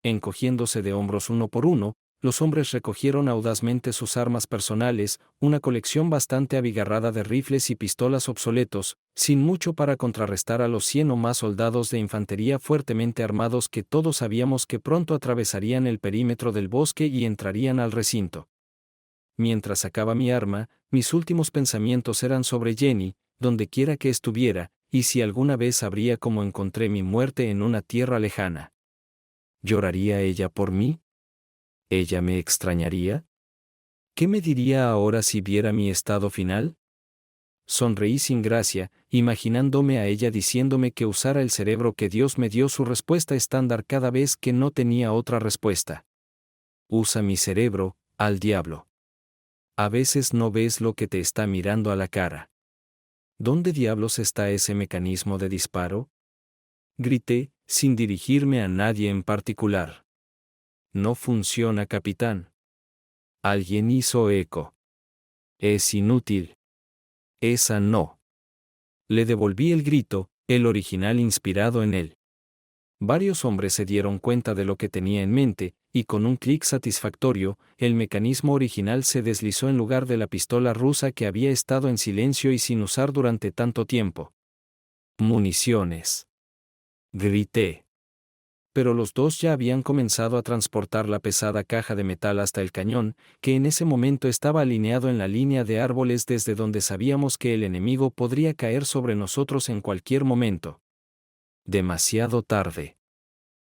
Encogiéndose de hombros uno por uno, los hombres recogieron audazmente sus armas personales, una colección bastante abigarrada de rifles y pistolas obsoletos, sin mucho para contrarrestar a los 100 o más soldados de infantería fuertemente armados que todos sabíamos que pronto atravesarían el perímetro del bosque y entrarían al recinto. Mientras sacaba mi arma, mis últimos pensamientos eran sobre Jenny, donde quiera que estuviera, y si alguna vez sabría cómo encontré mi muerte en una tierra lejana. ¿Lloraría ella por mí? ¿Ella me extrañaría? ¿Qué me diría ahora si viera mi estado final? Sonreí sin gracia, imaginándome a ella diciéndome que usara el cerebro que Dios me dio, su respuesta estándar cada vez que no tenía otra respuesta. Usa mi cerebro, al diablo. A veces no ves lo que te está mirando a la cara. ¿Dónde diablos está ese mecanismo de disparo? Grité, sin dirigirme a nadie en particular. No funciona, capitán. Alguien hizo eco. Es inútil. Esa no. Le devolví el grito, el original inspirado en él. Varios hombres se dieron cuenta de lo que tenía en mente, y con un clic satisfactorio, el mecanismo original se deslizó en lugar de la pistola rusa que había estado en silencio y sin usar durante tanto tiempo. «Municiones», grité. Pero los dos ya habían comenzado a transportar la pesada caja de metal hasta el cañón, que en ese momento estaba alineado en la línea de árboles desde donde sabíamos que el enemigo podría caer sobre nosotros en cualquier momento. «Demasiado tarde»,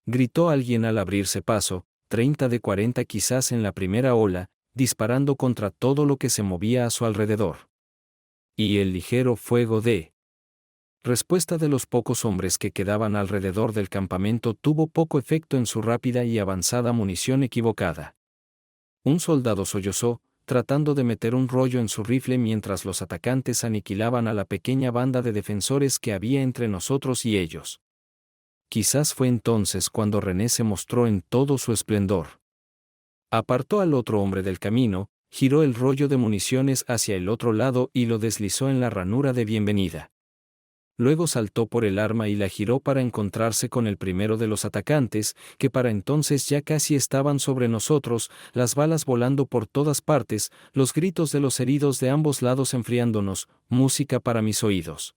gritó alguien al abrirse paso, 30 de 40 quizás en la primera ola, disparando contra todo lo que se movía a su alrededor. Y el ligero fuego de respuesta de los pocos hombres que quedaban alrededor del campamento tuvo poco efecto en su rápida y avanzada munición equivocada. Un soldado sollozó, tratando de meter un rollo en su rifle mientras los atacantes aniquilaban a la pequeña banda de defensores que había entre nosotros y ellos. Quizás fue entonces cuando René se mostró en todo su esplendor. Apartó al otro hombre del camino, giró el rollo de municiones hacia el otro lado y lo deslizó en la ranura de bienvenida. Luego saltó por el arma y la giró para encontrarse con el primero de los atacantes, que para entonces ya casi estaban sobre nosotros, las balas volando por todas partes, los gritos de los heridos de ambos lados enfriándonos, música para mis oídos.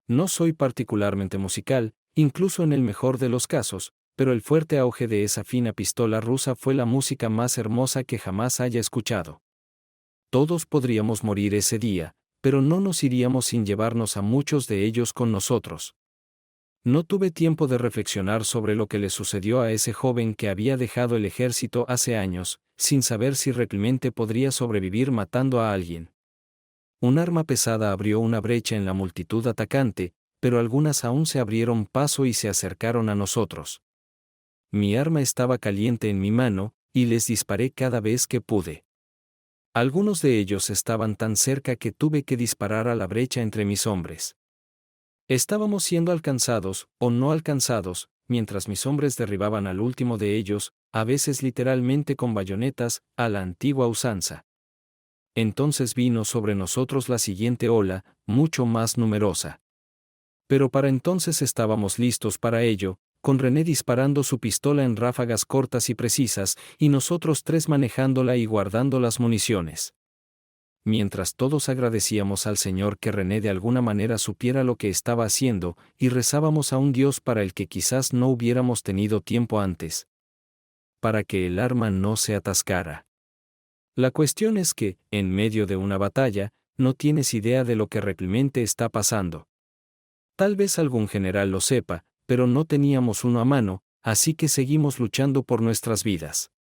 No soy particularmente musical, incluso en el mejor de los casos, pero el fuerte auge de esa fina pistola rusa fue la música más hermosa que jamás haya escuchado. Todos podríamos morir ese día, pero no nos iríamos sin llevarnos a muchos de ellos con nosotros. No tuve tiempo de reflexionar sobre lo que le sucedió a ese joven que había dejado el ejército hace años, sin saber si realmente podría sobrevivir matando a alguien. Un arma pesada abrió una brecha en la multitud atacante, pero algunas aún se abrieron paso y se acercaron a nosotros. Mi arma estaba caliente en mi mano, y les disparé cada vez que pude. Algunos de ellos estaban tan cerca que tuve que disparar a la brecha entre mis hombres. Estábamos siendo alcanzados, o no alcanzados, mientras mis hombres derribaban al último de ellos, a veces literalmente con bayonetas, a la antigua usanza. Entonces vino sobre nosotros la siguiente ola, mucho más numerosa. Pero para entonces estábamos listos para ello, con René disparando su pistola en ráfagas cortas y precisas, y nosotros tres manejándola y guardando las municiones. Mientras todos agradecíamos al Señor que René de alguna manera supiera lo que estaba haciendo, y rezábamos a un Dios para el que quizás no hubiéramos tenido tiempo antes. Para que el arma no se atascara. La cuestión es que, en medio de una batalla, no tienes idea de lo que realmente está pasando. Tal vez algún general lo sepa, pero no teníamos uno a mano, así que seguimos luchando por nuestras vidas.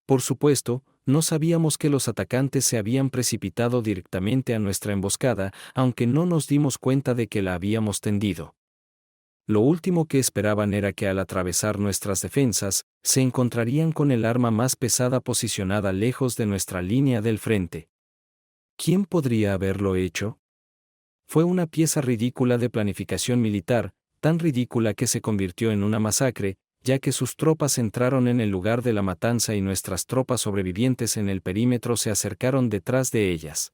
Por supuesto, no sabíamos que los atacantes se habían precipitado directamente a nuestra emboscada, aunque no nos dimos cuenta de que la habíamos tendido. Lo último que esperaban era que al atravesar nuestras defensas, se encontrarían con el arma más pesada posicionada lejos de nuestra línea del frente. ¿Quién podría haberlo hecho? Fue una pieza ridícula de planificación militar, tan ridícula que se convirtió en una masacre, ya que sus tropas entraron en el lugar de la matanza y nuestras tropas sobrevivientes en el perímetro se acercaron detrás de ellas.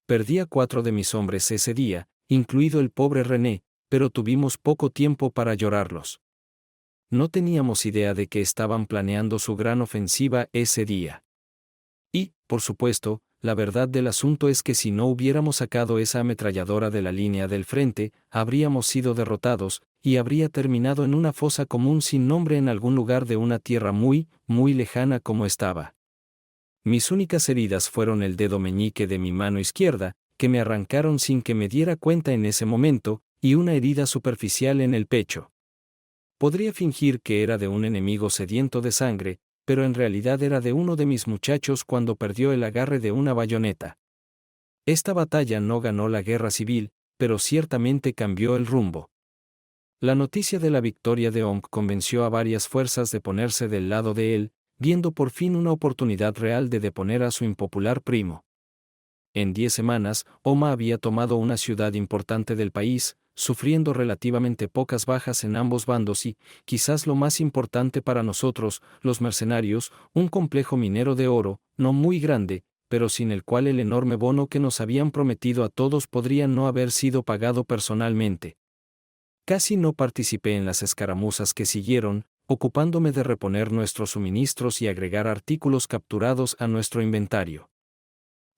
Perdí a 4 de mis hombres ese día, incluido el pobre René, pero tuvimos poco tiempo para llorarlos. No teníamos idea de que estaban planeando su gran ofensiva ese día. Y, por supuesto, la verdad del asunto es que si no hubiéramos sacado esa ametralladora de la línea del frente, habríamos sido derrotados, y habría terminado en una fosa común sin nombre en algún lugar de una tierra muy, muy lejana como estaba. Mis únicas heridas fueron el dedo meñique de mi mano izquierda, que me arrancaron sin que me diera cuenta en ese momento, y una herida superficial en el pecho. Podría fingir que era de un enemigo sediento de sangre, pero en realidad era de uno de mis muchachos cuando perdió el agarre de una bayoneta. Esta batalla no ganó la guerra civil, pero ciertamente cambió el rumbo. La noticia de la victoria de Omk convenció a varias fuerzas de ponerse del lado de él, viendo por fin una oportunidad real de deponer a su impopular primo. En 10 semanas, Oma había tomado una ciudad importante del país, sufriendo relativamente pocas bajas en ambos bandos y, quizás lo más importante para nosotros, los mercenarios, un complejo minero de oro, no muy grande, pero sin el cual el enorme bono que nos habían prometido a todos podría no haber sido pagado personalmente. Casi no participé en las escaramuzas que siguieron, ocupándome de reponer nuestros suministros y agregar artículos capturados a nuestro inventario.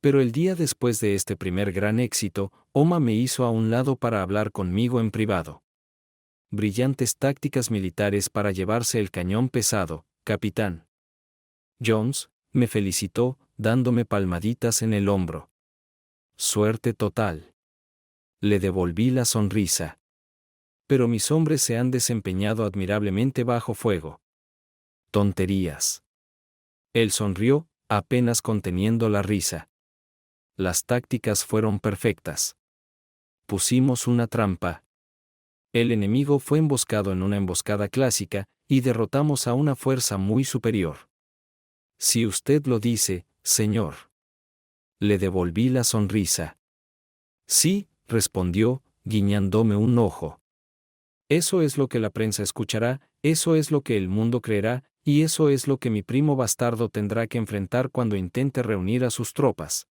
Pero el día después de este primer gran éxito, Oma me hizo a un lado para hablar conmigo en privado. Brillantes tácticas militares para llevarse el cañón pesado, capitán. Jones me felicitó, dándome palmaditas en el hombro. Suerte total. Le devolví la sonrisa. Pero mis hombres se han desempeñado admirablemente bajo fuego. Tonterías. Él sonrió, apenas conteniendo la risa. Las tácticas fueron perfectas. Pusimos una trampa. El enemigo fue emboscado en una emboscada clásica, y derrotamos a una fuerza muy superior. Si usted lo dice, señor. Le devolví la sonrisa. Sí, respondió, guiñándome un ojo. Eso es lo que la prensa escuchará, eso es lo que el mundo creerá, y eso es lo que mi primo bastardo tendrá que enfrentar cuando intente reunir a sus tropas.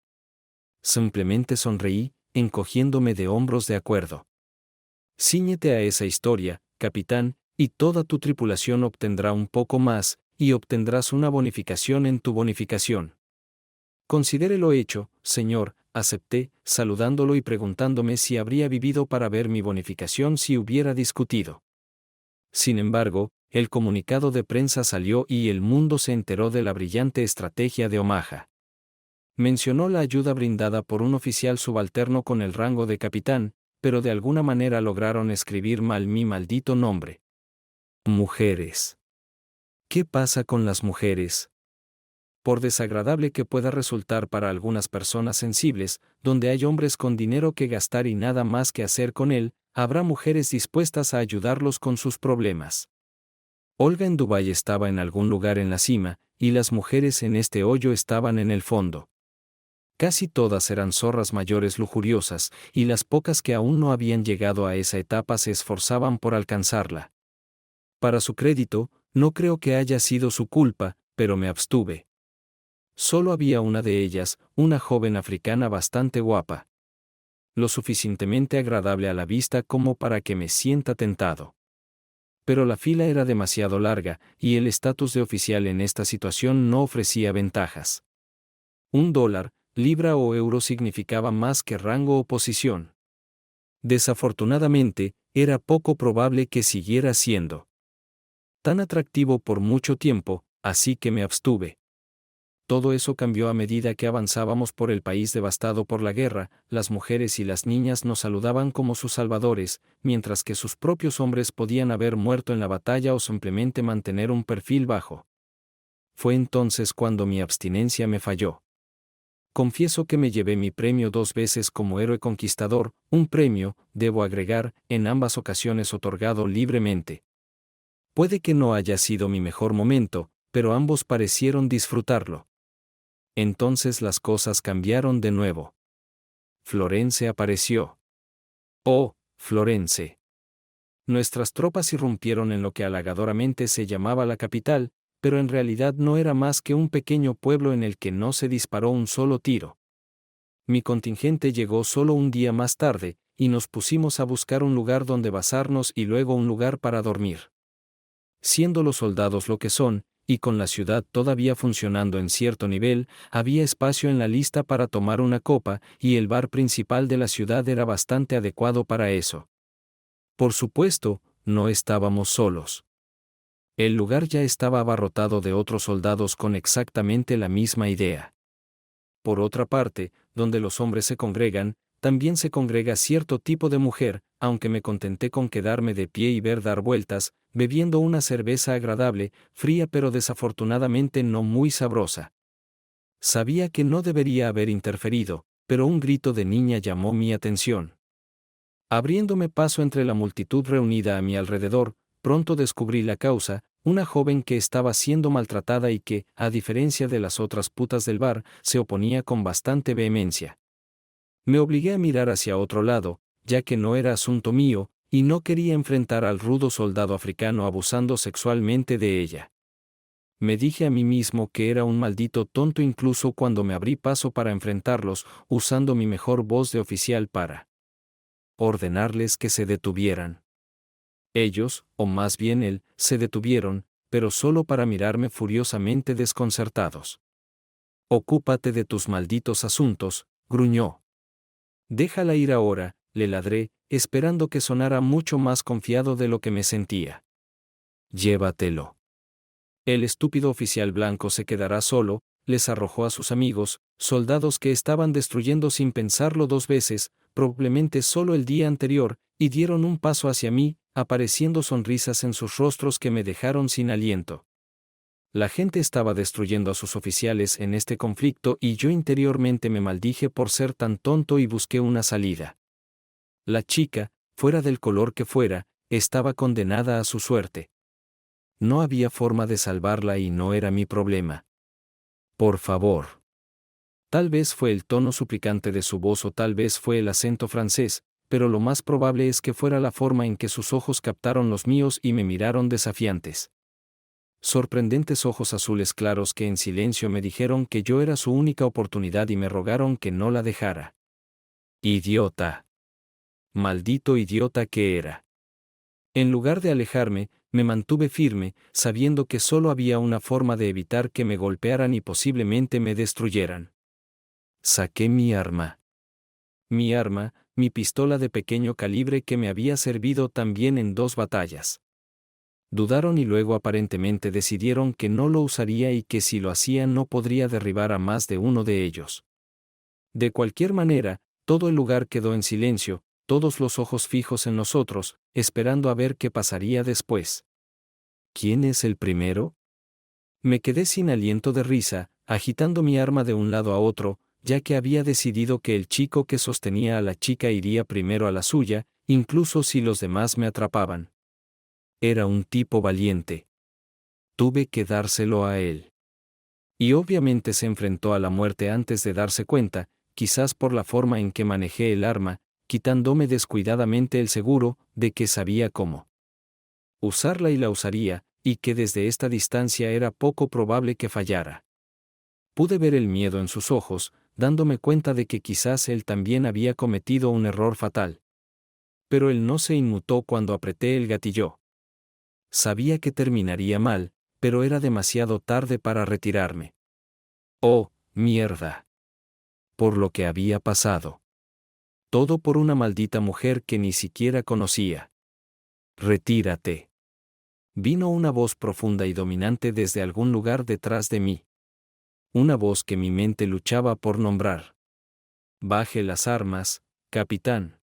Simplemente sonreí, encogiéndome de hombros de acuerdo. Cíñete a esa historia, capitán, y toda tu tripulación obtendrá un poco más, y obtendrás una bonificación en tu bonificación. Considere lo hecho, señor, acepté, saludándolo y preguntándome si habría vivido para ver mi bonificación si hubiera discutido. Sin embargo, el comunicado de prensa salió y el mundo se enteró de la brillante estrategia de Omaha. Mencionó la ayuda brindada por un oficial subalterno con el rango de capitán, pero de alguna manera lograron escribir mal mi maldito nombre. Mujeres. ¿Qué pasa con las mujeres? Por desagradable que pueda resultar para algunas personas sensibles, donde hay hombres con dinero que gastar y nada más que hacer con él, habrá mujeres dispuestas a ayudarlos con sus problemas. Olga en Dubái estaba en algún lugar en la cima, y las mujeres en este hoyo estaban en el fondo. Casi todas eran zorras mayores lujuriosas, y las pocas que aún no habían llegado a esa etapa se esforzaban por alcanzarla. Para su crédito, no creo que haya sido su culpa, pero me abstuve. Solo había una de ellas, una joven africana bastante guapa. Lo suficientemente agradable a la vista como para que me sienta tentado. Pero la fila era demasiado larga, y el estatus de oficial en esta situación no ofrecía ventajas. $1, libra o euro significaba más que rango o posición. Desafortunadamente, era poco probable que siguiera siendo tan atractivo por mucho tiempo, así que me abstuve. Todo eso cambió a medida que avanzábamos por el país devastado por la guerra. Las mujeres y las niñas nos saludaban como sus salvadores, mientras que sus propios hombres podían haber muerto en la batalla o simplemente mantener un perfil bajo. Fue entonces cuando mi abstinencia me falló. Confieso que me llevé mi premio 2 veces como héroe conquistador, un premio, debo agregar, en ambas ocasiones otorgado libremente. Puede que no haya sido mi mejor momento, pero ambos parecieron disfrutarlo. Entonces las cosas cambiaron de nuevo. Florence apareció. Oh, Florence. Nuestras tropas irrumpieron en lo que halagadoramente se llamaba la capital, pero en realidad no era más que un pequeño pueblo en el que no se disparó un solo tiro. Mi contingente llegó solo un día más tarde, y nos pusimos a buscar un lugar donde basarnos y luego un lugar para dormir. Siendo los soldados lo que son, y con la ciudad todavía funcionando en cierto nivel, había espacio en la lista para tomar una copa, y el bar principal de la ciudad era bastante adecuado para eso. Por supuesto, no estábamos solos. El lugar ya estaba abarrotado de otros soldados con exactamente la misma idea. Por otra parte, donde los hombres se congregan, también se congrega cierto tipo de mujer, aunque me contenté con quedarme de pie y ver dar vueltas, bebiendo una cerveza agradable, fría pero desafortunadamente no muy sabrosa. Sabía que no debería haber interferido, pero un grito de niña llamó mi atención. Abriéndome paso entre la multitud reunida a mi alrededor, pronto descubrí la causa, una joven que estaba siendo maltratada y que, a diferencia de las otras putas del bar, se oponía con bastante vehemencia. Me obligué a mirar hacia otro lado, ya que no era asunto mío, y no quería enfrentar al rudo soldado africano abusando sexualmente de ella. Me dije a mí mismo que era un maldito tonto incluso cuando me abrí paso para enfrentarlos, usando mi mejor voz de oficial para ordenarles que se detuvieran. Ellos, o más bien él, se detuvieron, pero solo para mirarme furiosamente desconcertados. «Ocúpate de tus malditos asuntos», gruñó. «Déjala ir ahora», le ladré, esperando que sonara mucho más confiado de lo que me sentía. «Llévatelo». El estúpido oficial blanco se quedará solo, les arrojó a sus amigos, soldados que estaban destruyendo sin pensarlo dos veces, probablemente solo el día anterior, y dieron un paso hacia mí, apareciendo sonrisas en sus rostros que me dejaron sin aliento. La gente estaba destruyendo a sus oficiales en este conflicto y yo interiormente me maldije por ser tan tonto y busqué una salida. La chica, fuera del color que fuera, estaba condenada a su suerte. No había forma de salvarla y no era mi problema. Por favor. Tal vez fue el tono suplicante de su voz o tal vez fue el acento francés, pero lo más probable es que fuera la forma en que sus ojos captaron los míos y me miraron desafiantes. Sorprendentes ojos azules claros que en silencio me dijeron que yo era su única oportunidad y me rogaron que no la dejara. Idiota. Maldito idiota que era. En lugar de alejarme, me mantuve firme, sabiendo que solo había una forma de evitar que me golpearan y posiblemente me destruyeran. Saqué mi arma. Mi pistola de pequeño calibre que me había servido también en 2 batallas. Dudaron y luego aparentemente decidieron que no lo usaría y que si lo hacía no podría derribar a más de uno de ellos. De cualquier manera, todo el lugar quedó en silencio, todos los ojos fijos en nosotros, esperando a ver qué pasaría después. ¿Quién es el primero? Me quedé sin aliento de risa, agitando mi arma de un lado a otro, ya que había decidido que el chico que sostenía a la chica iría primero a la suya, incluso si los demás me atrapaban. Era un tipo valiente. Tuve que dárselo a él. Y obviamente se enfrentó a la muerte antes de darse cuenta, quizás por la forma en que manejé el arma, quitándome descuidadamente el seguro de que sabía cómo usarla y la usaría, y que desde esta distancia era poco probable que fallara. Pude ver el miedo en sus ojos, dándome cuenta de que quizás él también había cometido un error fatal. Pero él no se inmutó cuando apreté el gatillo. Sabía que terminaría mal, pero era demasiado tarde para retirarme. ¡Oh, mierda! Por lo que había pasado. Todo por una maldita mujer que ni siquiera conocía. «Retírate». Vino una voz profunda y dominante desde algún lugar detrás de mí. Una voz que mi mente luchaba por nombrar. «Baje las armas, capitán».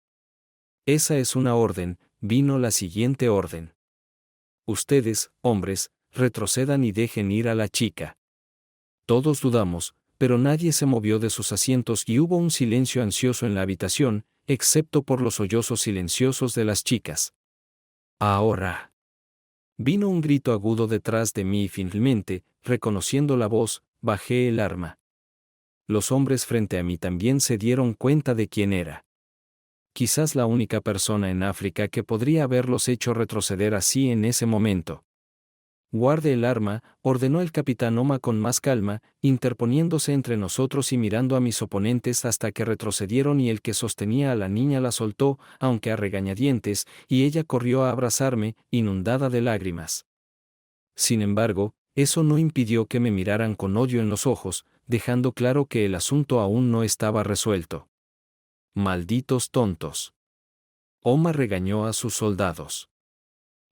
Esa es una orden, vino la siguiente orden. «Ustedes, hombres, retrocedan y dejen ir a la chica». Todos dudamos, pero nadie se movió de sus asientos y hubo un silencio ansioso en la habitación, excepto por los sollozos silenciosos de las chicas. «Ahora». Vino un grito agudo detrás de mí y finalmente, reconociendo la voz, bajé el arma. Los hombres frente a mí también se dieron cuenta de quién era. Quizás la única persona en África que podría haberlos hecho retroceder así en ese momento. «Guarde el arma», ordenó el capitán Oma con más calma, interponiéndose entre nosotros y mirando a mis oponentes hasta que retrocedieron y el que sostenía a la niña la soltó, aunque a regañadientes, y ella corrió a abrazarme, inundada de lágrimas. Sin embargo, eso no impidió que me miraran con odio en los ojos, dejando claro que el asunto aún no estaba resuelto. «Malditos tontos». Oma regañó a sus soldados.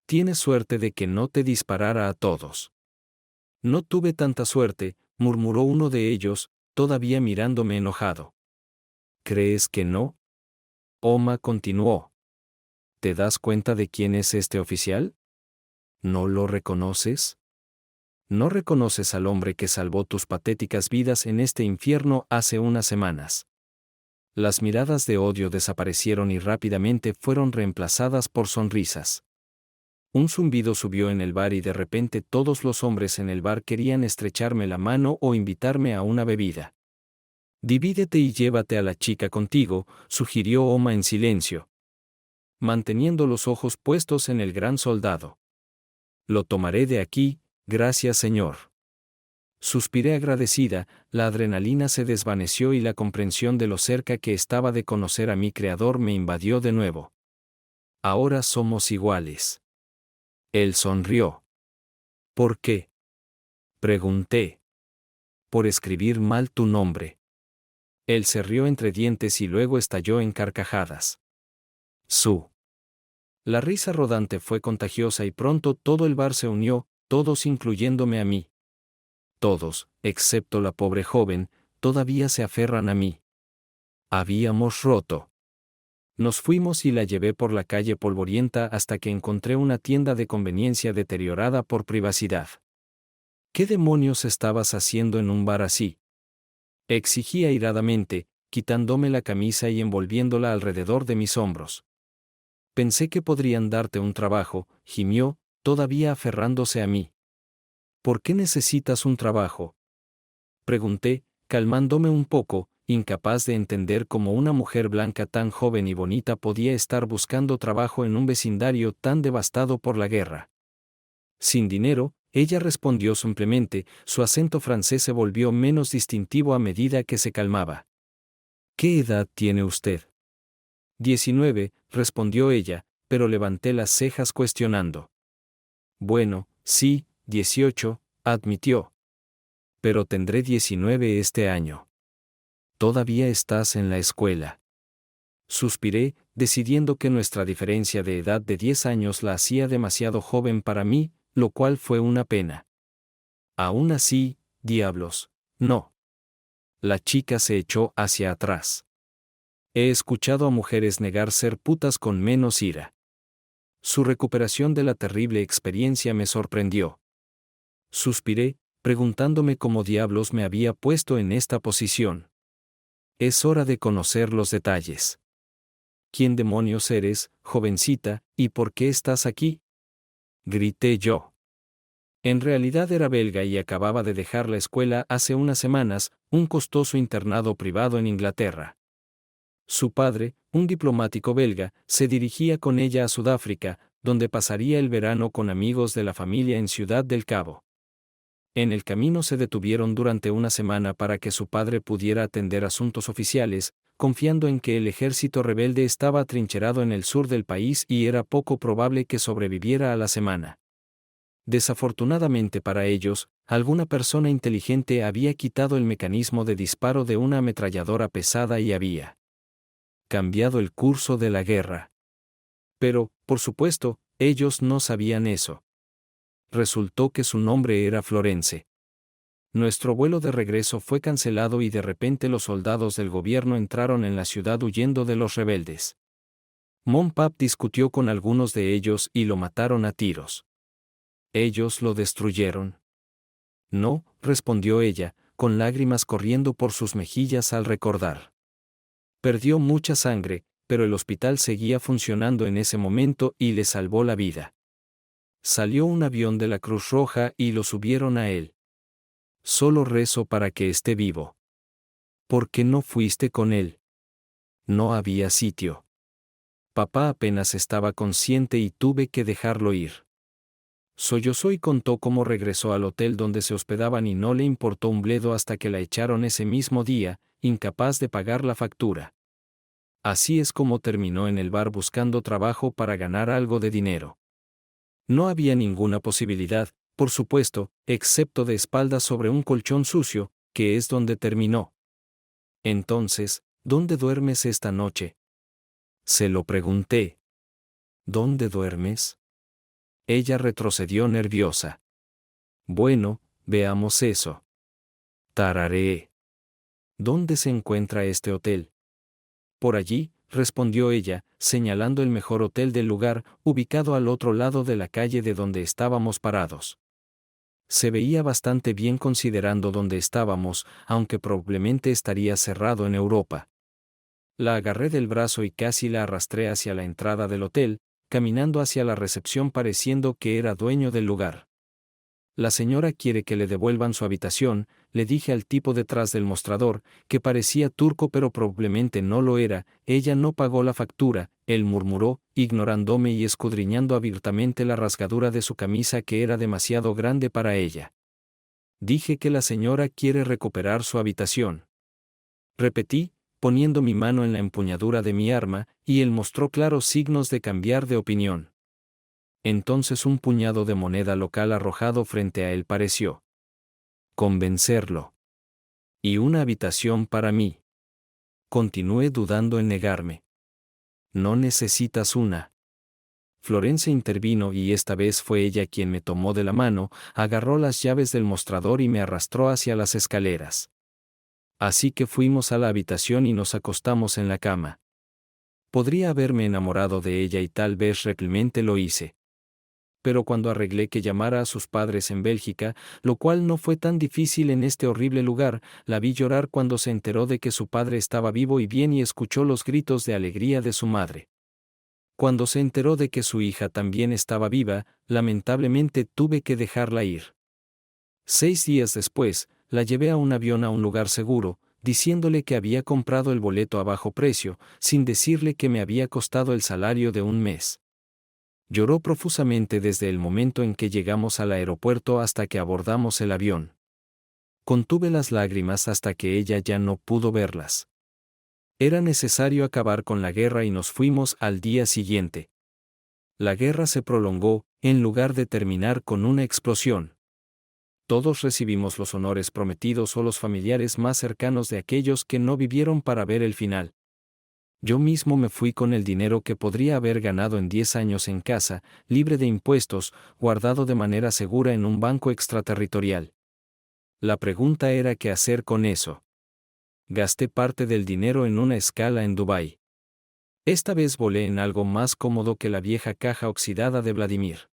«Tienes suerte de que no te disparara a todos». «No tuve tanta suerte», murmuró uno de ellos, todavía mirándome enojado. «¿Crees que no?». Oma continuó. «¿Te das cuenta de quién es este oficial? ¿No lo reconoces? ¿No reconoces al hombre que salvó tus patéticas vidas en este infierno hace unas semanas?». Las miradas de odio desaparecieron y rápidamente fueron reemplazadas por sonrisas. Un zumbido subió en el bar y de repente todos los hombres en el bar querían estrecharme la mano o invitarme a una bebida. «Divídete y llévate a la chica contigo», sugirió Oma en silencio, manteniendo los ojos puestos en el gran soldado. «Lo tomaré de aquí, gracias señor». Suspiré agradecida, la adrenalina se desvaneció y la comprensión de lo cerca que estaba de conocer a mi creador me invadió de nuevo. Ahora somos iguales. Él sonrió. ¿Por qué? Pregunté. Por escribir mal tu nombre. Él se rió entre dientes y luego estalló en carcajadas. La risa rodante fue contagiosa y pronto todo el bar se unió, todos incluyéndome a mí. Todos, excepto la pobre joven, todavía se aferran a mí. Habíamos roto. Nos fuimos y la llevé por la calle polvorienta hasta que encontré una tienda de conveniencia deteriorada por privacidad. ¿Qué demonios estabas haciendo en un bar así? Exigí airadamente, quitándome la camisa y envolviéndola alrededor de mis hombros. Pensé que podrían darte un trabajo, gimió, todavía aferrándose a mí. ¿Por qué necesitas un trabajo? Pregunté, calmándome un poco, incapaz de entender cómo una mujer blanca tan joven y bonita podía estar buscando trabajo en un vecindario tan devastado por la guerra. Sin dinero, ella respondió simplemente, su acento francés se volvió menos distintivo a medida que se calmaba. ¿Qué edad tiene usted? 19, respondió ella, pero levanté las cejas cuestionando. Bueno, sí, 18, admitió. Pero tendré 19 este año. Todavía estás en la escuela. Suspiré, decidiendo que nuestra diferencia de edad de 10 años la hacía demasiado joven para mí, lo cual fue una pena. Aún así, diablos, no. La chica se echó hacia atrás. He escuchado a mujeres negar ser putas con menos ira. Su recuperación de la terrible experiencia me sorprendió. Suspiré, preguntándome cómo diablos me había puesto en esta posición. Es hora de conocer los detalles. ¿Quién demonios eres, jovencita, y por qué estás aquí? Grité yo. En realidad era belga y acababa de dejar la escuela hace unas semanas, un costoso internado privado en Inglaterra. Su padre, un diplomático belga, se dirigía con ella a Sudáfrica, donde pasaría el verano con amigos de la familia en Ciudad del Cabo. En el camino se detuvieron durante una semana para que su padre pudiera atender asuntos oficiales, confiando en que el ejército rebelde estaba atrincherado en el sur del país y era poco probable que sobreviviera a la semana. Desafortunadamente para ellos, alguna persona inteligente había quitado el mecanismo de disparo de una ametralladora pesada y había cambiado el curso de la guerra. Pero, por supuesto, ellos no sabían eso. Resultó que su nombre era Florence. Nuestro vuelo de regreso fue cancelado y de repente los soldados del gobierno entraron en la ciudad huyendo de los rebeldes. Mon Pap discutió con algunos de ellos y lo mataron a tiros. ¿Ellos lo destruyeron? No, respondió ella, con lágrimas corriendo por sus mejillas al recordar. Perdió mucha sangre, pero el hospital seguía funcionando en ese momento y le salvó la vida. Salió un avión de la Cruz Roja y lo subieron a él. Solo rezo para que esté vivo. ¿Por qué no fuiste con él? No había sitio. Papá apenas estaba consciente y tuve que dejarlo ir. Sollozó y contó cómo regresó al hotel donde se hospedaban y no le importó un bledo hasta que la echaron ese mismo día, incapaz de pagar la factura. Así es como terminó en el bar buscando trabajo para ganar algo de dinero. No había ninguna posibilidad, por supuesto, excepto de espaldas sobre un colchón sucio, que es donde terminó. Entonces, ¿dónde duermes esta noche? Se lo pregunté. ¿Dónde duermes? Ella retrocedió nerviosa. Bueno, veamos eso. Tarareé. ¿Dónde se encuentra este hotel? Por allí, respondió ella, señalando el mejor hotel del lugar, ubicado al otro lado de la calle de donde estábamos parados. Se veía bastante bien considerando dónde estábamos, aunque probablemente estaría cerrado en Europa. La agarré del brazo y casi la arrastré hacia la entrada del hotel, caminando hacia la recepción pareciendo que era dueño del lugar. La señora quiere que le devuelvan su habitación, le dije al tipo detrás del mostrador, que parecía turco pero probablemente no lo era. Ella no pagó la factura, él murmuró, ignorándome y escudriñando abiertamente la rasgadura de su camisa que era demasiado grande para ella. Dije que la señora quiere recuperar su habitación. Repetí, poniendo mi mano en la empuñadura de mi arma, y él mostró claros signos de cambiar de opinión. Entonces un puñado de moneda local arrojado frente a él pareció convencerlo. Y una habitación para mí. Continué dudando en negarme. No necesitas una. Florence intervino y esta vez fue ella quien me tomó de la mano, agarró las llaves del mostrador y me arrastró hacia las escaleras. Así que fuimos a la habitación y nos acostamos en la cama. Podría haberme enamorado de ella y tal vez realmente lo hice. Pero cuando arreglé que llamara a sus padres en Bélgica, lo cual no fue tan difícil en este horrible lugar, la vi llorar cuando se enteró de que su padre estaba vivo y bien y escuchó los gritos de alegría de su madre. Cuando se enteró de que su hija también estaba viva, lamentablemente tuve que dejarla ir. 6 días después, la llevé a un avión a un lugar seguro, diciéndole que había comprado el boleto a bajo precio, sin decirle que me había costado el salario de un mes. Lloró profusamente desde el momento en que llegamos al aeropuerto hasta que abordamos el avión. Contuve las lágrimas hasta que ella ya no pudo verlas. Era necesario acabar con la guerra y nos fuimos al día siguiente. La guerra se prolongó, en lugar de terminar con una explosión. Todos recibimos los honores prometidos o los familiares más cercanos de aquellos que no vivieron para ver el final. Yo mismo me fui con el dinero que podría haber ganado en 10 años en casa, libre de impuestos, guardado de manera segura en un banco extraterritorial. La pregunta era qué hacer con eso. Gasté parte del dinero en una escala en Dubái. Esta vez volé en algo más cómodo que la vieja caja oxidada de Vladimir.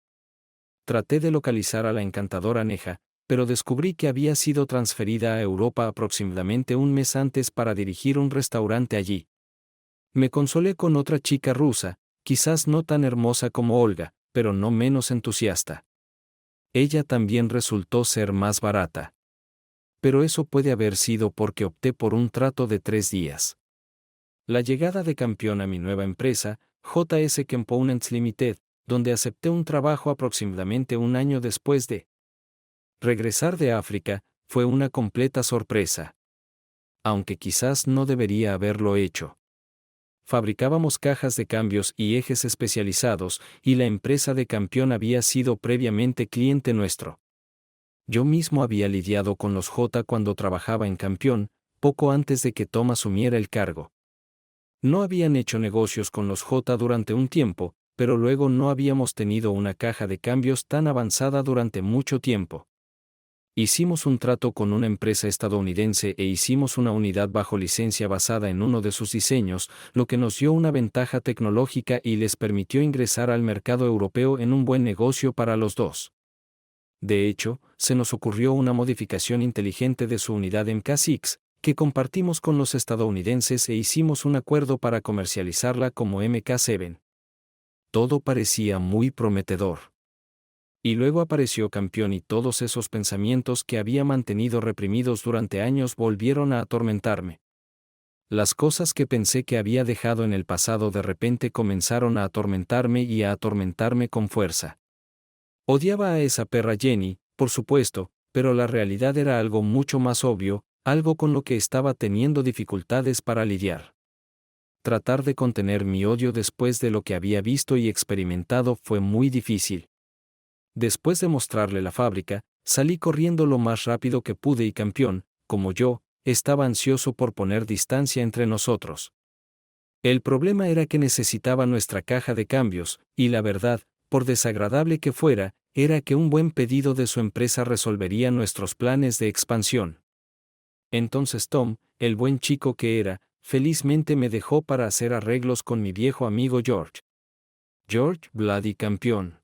Traté de localizar a la encantadora Neja, pero descubrí que había sido transferida a Europa aproximadamente un mes antes para dirigir un restaurante allí. Me consolé con otra chica rusa, quizás no tan hermosa como Olga, pero no menos entusiasta. Ella también resultó ser más barata. Pero eso puede haber sido porque opté por un trato de 3 días. La llegada de Campión a mi nueva empresa, JS Components Limited, donde acepté un trabajo aproximadamente un año después de regresar de África, fue una completa sorpresa. Aunque quizás no debería haberlo hecho. Fabricábamos cajas de cambios y ejes especializados, y la empresa de Campión había sido previamente cliente nuestro. Yo mismo había lidiado con los J cuando trabajaba en Campión, poco antes de que Tom asumiera el cargo. No habían hecho negocios con los J durante un tiempo, pero luego no habíamos tenido una caja de cambios tan avanzada durante mucho tiempo. Hicimos un trato con una empresa estadounidense e hicimos una unidad bajo licencia basada en uno de sus diseños, lo que nos dio una ventaja tecnológica y les permitió ingresar al mercado europeo en un buen negocio para los dos. De hecho, se nos ocurrió una modificación inteligente de su unidad MK6, que compartimos con los estadounidenses e hicimos un acuerdo para comercializarla como MK7. Todo parecía muy prometedor. Y luego apareció Campión y todos esos pensamientos que había mantenido reprimidos durante años volvieron a atormentarme. Las cosas que pensé que había dejado en el pasado de repente comenzaron a atormentarme y a atormentarme con fuerza. Odiaba a esa perra Jenny, por supuesto, pero la realidad era algo mucho más obvio, algo con lo que estaba teniendo dificultades para lidiar. Tratar de contener mi odio después de lo que había visto y experimentado fue muy difícil. Después de mostrarle la fábrica, salí corriendo lo más rápido que pude y Campión, como yo, estaba ansioso por poner distancia entre nosotros. El problema era que necesitaba nuestra caja de cambios, y la verdad, por desagradable que fuera, era que un buen pedido de su empresa resolvería nuestros planes de expansión. Entonces Tom, el buen chico que era, felizmente me dejó para hacer arreglos con mi viejo amigo George. George Bloody Campión.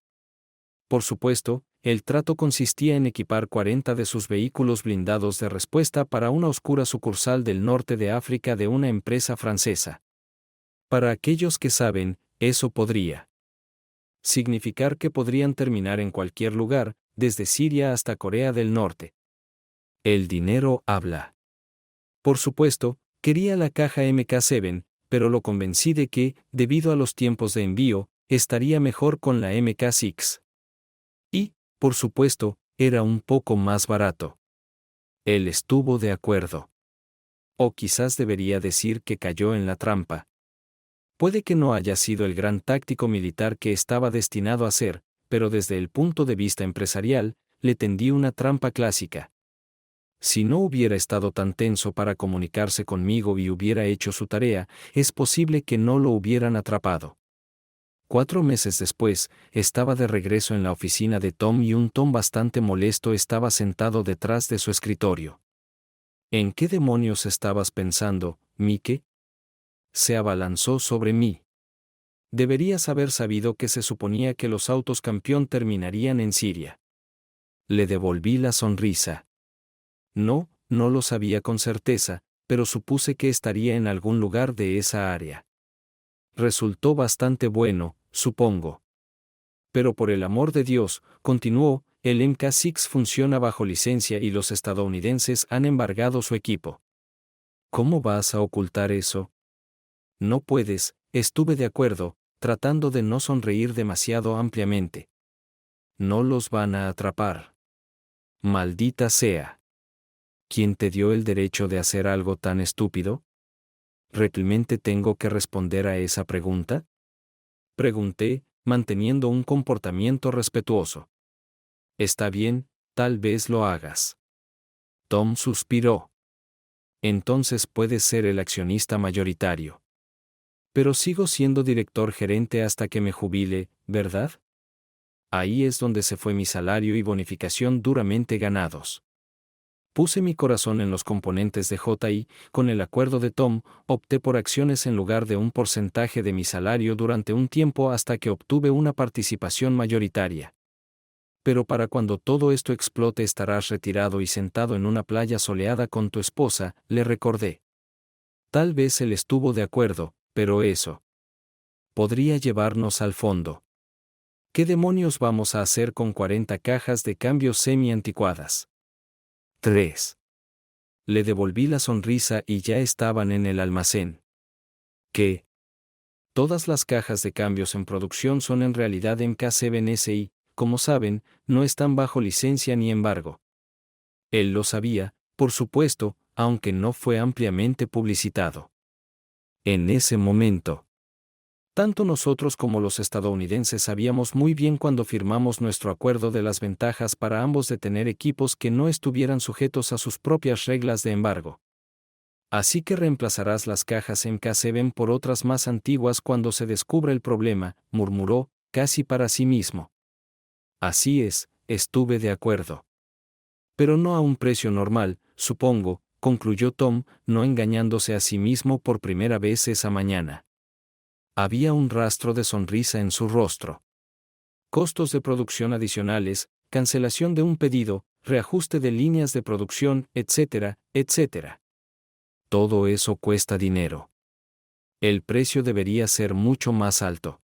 Por supuesto, el trato consistía en equipar 40 de sus vehículos blindados de respuesta para una oscura sucursal del norte de África de una empresa francesa. Para aquellos que saben, eso podría significar que podrían terminar en cualquier lugar, desde Siria hasta Corea del Norte. El dinero habla. Por supuesto, quería la caja MK7, pero lo convencí de que, debido a los tiempos de envío, estaría mejor con la MK6. Y, por supuesto, era un poco más barato. Él estuvo de acuerdo. O quizás debería decir que cayó en la trampa. Puede que no haya sido el gran táctico militar que estaba destinado a ser, pero desde el punto de vista empresarial, le tendí una trampa clásica. Si no hubiera estado tan tenso para comunicarse conmigo y hubiera hecho su tarea, es posible que no lo hubieran atrapado. 4 meses después, estaba de regreso en la oficina de Tom y un Tom bastante molesto estaba sentado detrás de su escritorio. ¿En qué demonios estabas pensando, Mike? Se abalanzó sobre mí. Deberías haber sabido que se suponía que los autos campeón terminarían en Siria. Le devolví la sonrisa. No, no lo sabía con certeza, pero supuse que estaría en algún lugar de esa área. Resultó bastante bueno, supongo. Pero por el amor de Dios, continuó, el MK6 funciona bajo licencia y los estadounidenses han embargado su equipo. ¿Cómo vas a ocultar eso? No puedes, estuve de acuerdo, tratando de no sonreír demasiado ampliamente. No los van a atrapar. Maldita sea. ¿Quién te dio el derecho de hacer algo tan estúpido? ¿Realmente tengo que responder a esa pregunta? Pregunté, manteniendo un comportamiento respetuoso. Está bien, tal vez lo hagas. Tom suspiró. Entonces puedes ser el accionista mayoritario. Pero sigo siendo director gerente hasta que me jubile, ¿verdad? Ahí es donde se fue mi salario y bonificación duramente ganados. Puse mi corazón en los componentes de JI, con el acuerdo de Tom, opté por acciones en lugar de un porcentaje de mi salario durante un tiempo hasta que obtuve una participación mayoritaria. Pero para cuando todo esto explote estarás retirado y sentado en una playa soleada con tu esposa, le recordé. Tal vez él estuvo de acuerdo, pero eso podría llevarnos al fondo. ¿Qué demonios vamos a hacer con 40 cajas de cambios semi-anticuadas? 3. Le devolví la sonrisa y ya estaban en el almacén. ¿Qué? Todas las cajas de cambios en producción son en realidad MK7S y, como saben, no están bajo licencia ni embargo. Él lo sabía, por supuesto, aunque no fue ampliamente publicitado. En ese momento, tanto nosotros como los estadounidenses sabíamos muy bien cuando firmamos nuestro acuerdo de las ventajas para ambos de tener equipos que no estuvieran sujetos a sus propias reglas de embargo. Así que reemplazarás las cajas MK7 por otras más antiguas cuando se descubra el problema, murmuró, casi para sí mismo. Así es, estuve de acuerdo. Pero no a un precio normal, supongo, concluyó Tom, no engañándose a sí mismo por primera vez esa mañana. Había un rastro de sonrisa en su rostro. Costos de producción adicionales, cancelación de un pedido, reajuste de líneas de producción, etcétera, etcétera. Todo eso cuesta dinero. El precio debería ser mucho más alto.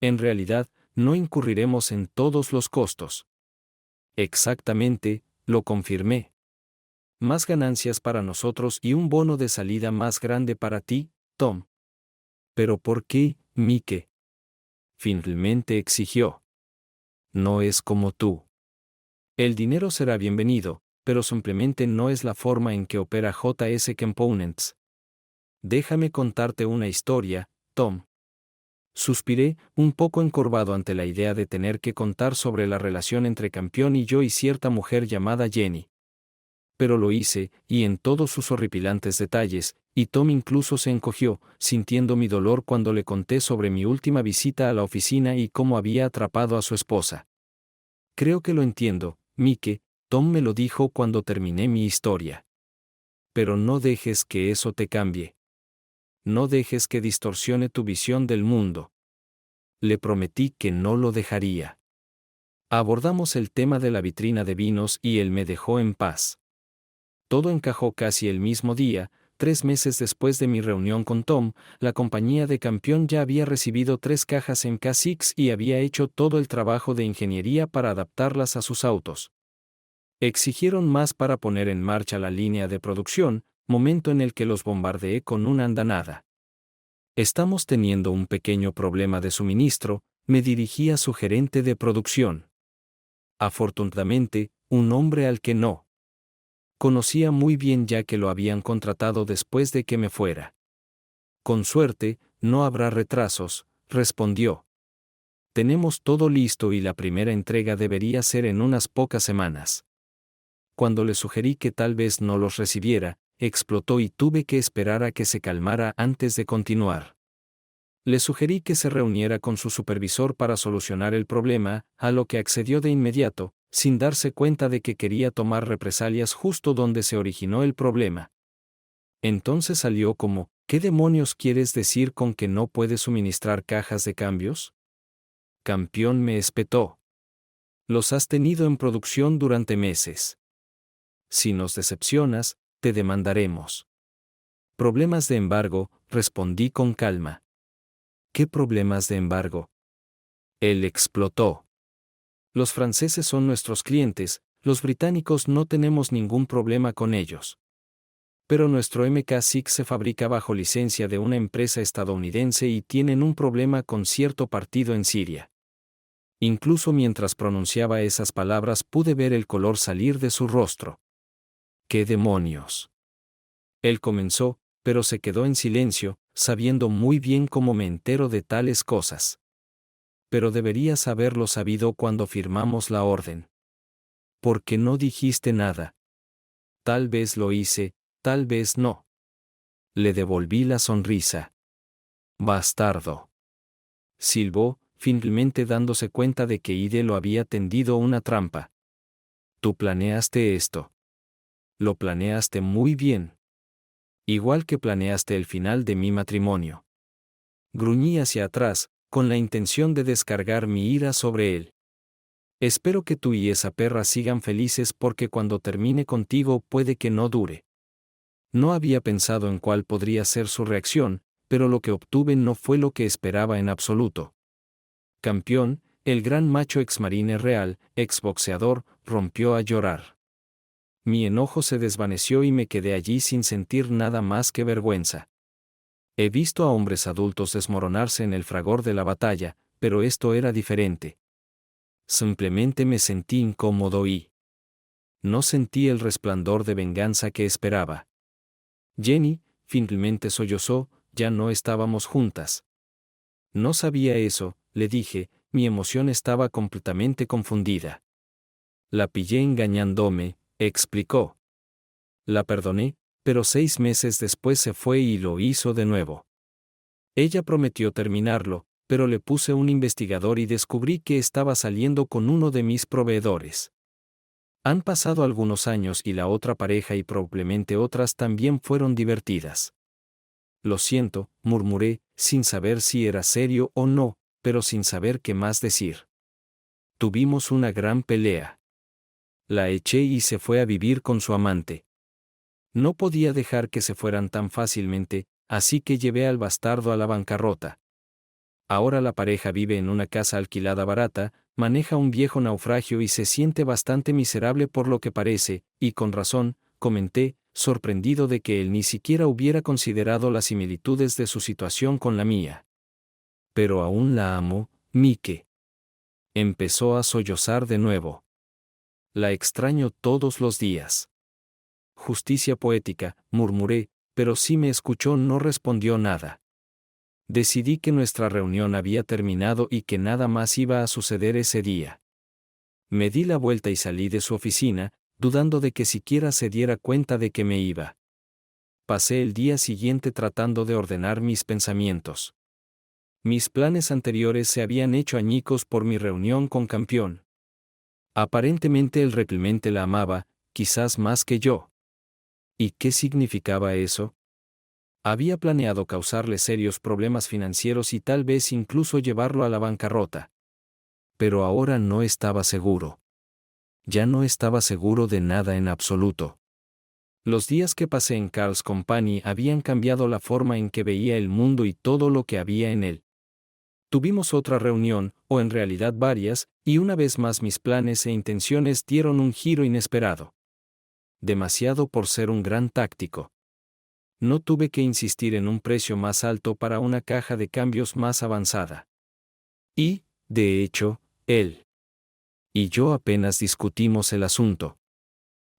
En realidad, no incurriremos en todos los costos. Exactamente, lo confirmé. Más ganancias para nosotros y un bono de salida más grande para ti, Tom. ¿Pero por qué, Mike? Finalmente exigió. No es como tú. El dinero será bienvenido, pero simplemente no es la forma en que opera JS Components. Déjame contarte una historia, Tom. Suspiré, un poco encorvado ante la idea de tener que contar sobre la relación entre Campeón y yo y cierta mujer llamada Jenny. Pero lo hice, y en todos sus horripilantes detalles, y Tom incluso se encogió, sintiendo mi dolor cuando le conté sobre mi última visita a la oficina y cómo había atrapado a su esposa. Creo que lo entiendo, Mike, Tom me lo dijo cuando terminé mi historia. Pero no dejes que eso te cambie. No dejes que distorsione tu visión del mundo. Le prometí que no lo dejaría. Abordamos el tema de la vitrina de vinos y él me dejó en paz. Todo encajó casi el mismo día. 3 meses después de mi reunión con Tom, la compañía de Campeón ya había recibido 3 cajas MK6 y había hecho todo el trabajo de ingeniería para adaptarlas a sus autos. Exigieron más para poner en marcha la línea de producción, momento en el que los bombardeé con una andanada. Estamos teniendo un pequeño problema de suministro, me dirigí a su gerente de producción. Afortunadamente, un hombre al que no conocía muy bien ya que lo habían contratado después de que me fuera. Con suerte, no habrá retrasos, respondió. Tenemos todo listo y la primera entrega debería ser en unas pocas semanas. Cuando le sugerí que tal vez no los recibiera, explotó y tuve que esperar a que se calmara antes de continuar. Le sugerí que se reuniera con su supervisor para solucionar el problema, a lo que accedió de inmediato, sin darse cuenta de que quería tomar represalias justo donde se originó el problema. Entonces salió como, ¿qué demonios quieres decir con que no puedes suministrar cajas de cambios? Campeón, me espetó. Los has tenido en producción durante meses. Si nos decepcionas, te demandaremos. Problemas de embargo, respondí con calma. ¿Qué problemas de embargo? Él explotó. Los franceses son nuestros clientes, los británicos no tenemos ningún problema con ellos. Pero nuestro MK6 se fabrica bajo licencia de una empresa estadounidense y tienen un problema con cierto partido en Siria. Incluso mientras pronunciaba esas palabras pude ver el color salir de su rostro. ¡Qué demonios! Él comenzó, pero se quedó en silencio, sabiendo muy bien cómo me entero de tales cosas. Pero deberías haberlo sabido cuando firmamos la orden. ¿Por qué no dijiste nada? Tal vez lo hice, tal vez no. Le devolví la sonrisa. Bastardo. Silbó, finalmente dándose cuenta de que Ide lo había tendido una trampa. Tú planeaste esto. Lo planeaste muy bien. Igual que planeaste el final de mi matrimonio. Gruñí hacia atrás, con la intención de descargar mi ira sobre él. Espero que tú y esa perra sigan felices porque cuando termine contigo puede que no dure. No había pensado en cuál podría ser su reacción, pero lo que obtuve no fue lo que esperaba en absoluto. Campeón, el gran macho exmarine real, exboxeador, rompió a llorar. Mi enojo se desvaneció y me quedé allí sin sentir nada más que vergüenza. He visto a hombres adultos desmoronarse en el fragor de la batalla, pero esto era diferente. Simplemente me sentí incómodo y no sentí el resplandor de venganza que esperaba. Jenny, finalmente sollozó, ya no estábamos juntas. No sabía eso, le dije, mi emoción estaba completamente confundida. La pillé engañándome, explicó. La perdoné, pero 6 meses después se fue y lo hizo de nuevo. Ella prometió terminarlo, pero le puse un investigador y descubrí que estaba saliendo con uno de mis proveedores. Han pasado algunos años y la otra pareja y probablemente otras también fueron divertidas. Lo siento, murmuré, sin saber si era serio o no, pero sin saber qué más decir. Tuvimos una gran pelea. La eché y se fue a vivir con su amante. No podía dejar que se fueran tan fácilmente, así que llevé al bastardo a la bancarrota. Ahora la pareja vive en una casa alquilada barata, maneja un viejo naufragio y se siente bastante miserable por lo que parece, y con razón, comenté, sorprendido de que él ni siquiera hubiera considerado las similitudes de su situación con la mía. Pero aún la amo, Mike. Empezó a sollozar de nuevo. La extraño todos los días. Justicia poética, murmuré, pero si me escuchó no respondió nada. Decidí que nuestra reunión había terminado y que nada más iba a suceder ese día. Me di la vuelta y salí de su oficina, dudando de que siquiera se diera cuenta de que me iba. Pasé el día siguiente tratando de ordenar mis pensamientos. Mis planes anteriores se habían hecho añicos por mi reunión con Campeón. Aparentemente él realmente la amaba, quizás más que yo. ¿Y qué significaba eso? Había planeado causarle serios problemas financieros y tal vez incluso llevarlo a la bancarrota. Pero ahora no estaba seguro. Ya no estaba seguro de nada en absoluto. Los días que pasé en Carl's Company habían cambiado la forma en que veía el mundo y todo lo que había en él. Tuvimos otra reunión, o en realidad varias, y una vez más mis planes e intenciones dieron un giro inesperado. Demasiado por ser un gran táctico. No tuve que insistir en un precio más alto para una caja de cambios más avanzada. Y, de hecho, él y yo apenas discutimos el asunto.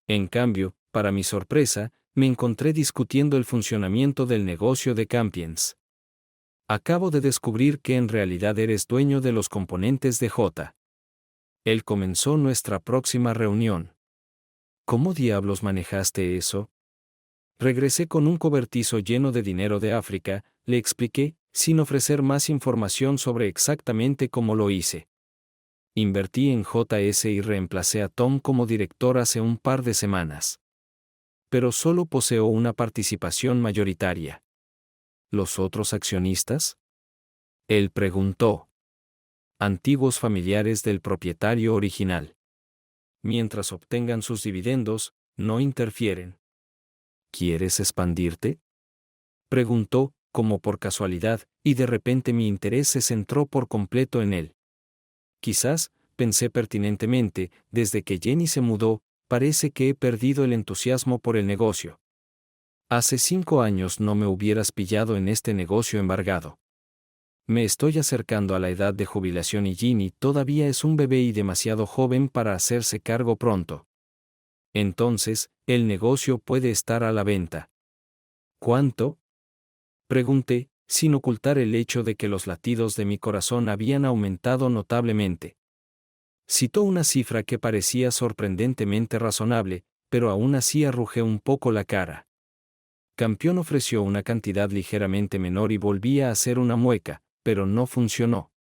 En cambio, para mi sorpresa, me encontré discutiendo el funcionamiento del negocio de Campions. Acabo de descubrir que en realidad eres dueño de los componentes de J. Él comenzó nuestra próxima reunión. ¿Cómo diablos manejaste eso? Regresé con un cobertizo lleno de dinero de África, le expliqué, sin ofrecer más información sobre exactamente cómo lo hice. Invertí en JS y reemplacé a Tom como director hace un par de semanas. Pero solo poseo una participación mayoritaria. ¿Los otros accionistas? Él preguntó. Antiguos familiares del propietario original. Mientras obtengan sus dividendos, no interfieren. ¿Quieres expandirte? Preguntó, como por casualidad, y de repente mi interés se centró por completo en él. Quizás, pensé pertinentemente, desde que Jenny se mudó, parece que he perdido el entusiasmo por el negocio. Hace 5 años no me hubieras pillado en este negocio embargado. Me estoy acercando a la edad de jubilación y Ginny todavía es un bebé y demasiado joven para hacerse cargo pronto. Entonces, el negocio puede estar a la venta. ¿Cuánto? Pregunté, sin ocultar el hecho de que los latidos de mi corazón habían aumentado notablemente. Citó una cifra que parecía sorprendentemente razonable, pero aún así arrugé un poco la cara. Campeón ofreció una cantidad ligeramente menor y volvía a hacer una mueca, pero no funcionó.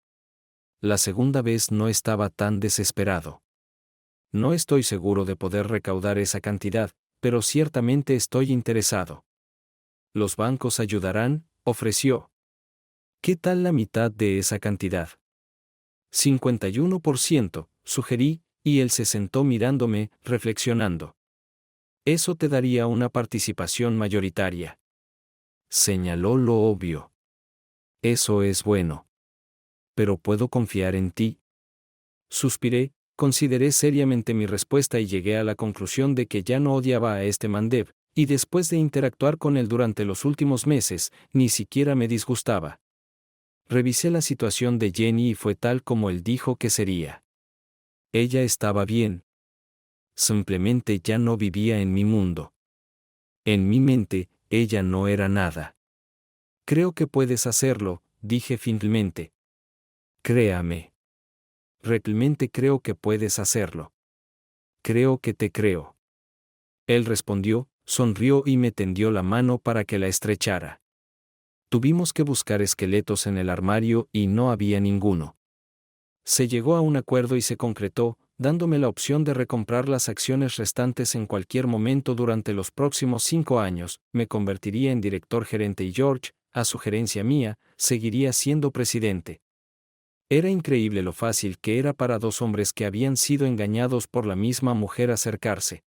La segunda vez no estaba tan desesperado. No estoy seguro de poder recaudar esa cantidad, pero ciertamente estoy interesado. Los bancos ayudarán, ofreció. ¿Qué tal la mitad de esa cantidad? 51%, sugerí, y él se sentó mirándome, reflexionando. Eso te daría una participación mayoritaria. Señaló lo obvio. Eso es bueno. Pero ¿puedo confiar en ti? Suspiré, consideré seriamente mi respuesta y llegué a la conclusión de que ya no odiaba a este Mandev, y después de interactuar con él durante los últimos meses, ni siquiera me disgustaba. Revisé la situación de Jenny y fue tal como él dijo que sería. Ella estaba bien. Simplemente ya no vivía en mi mundo. En mi mente, ella no era nada. Creo que puedes hacerlo, dije finalmente. Créame. Realmente creo que puedes hacerlo. Creo que te creo. Él respondió, sonrió y me tendió la mano para que la estrechara. Tuvimos que buscar esqueletos en el armario y no había ninguno. Se llegó a un acuerdo y se concretó, dándome la opción de recomprar las acciones restantes en cualquier momento durante los próximos 5 años, me convertiría en director gerente y George, a sugerencia mía, seguiría siendo presidente. Era increíble lo fácil que era para 2 hombres que habían sido engañados por la misma mujer acercarse.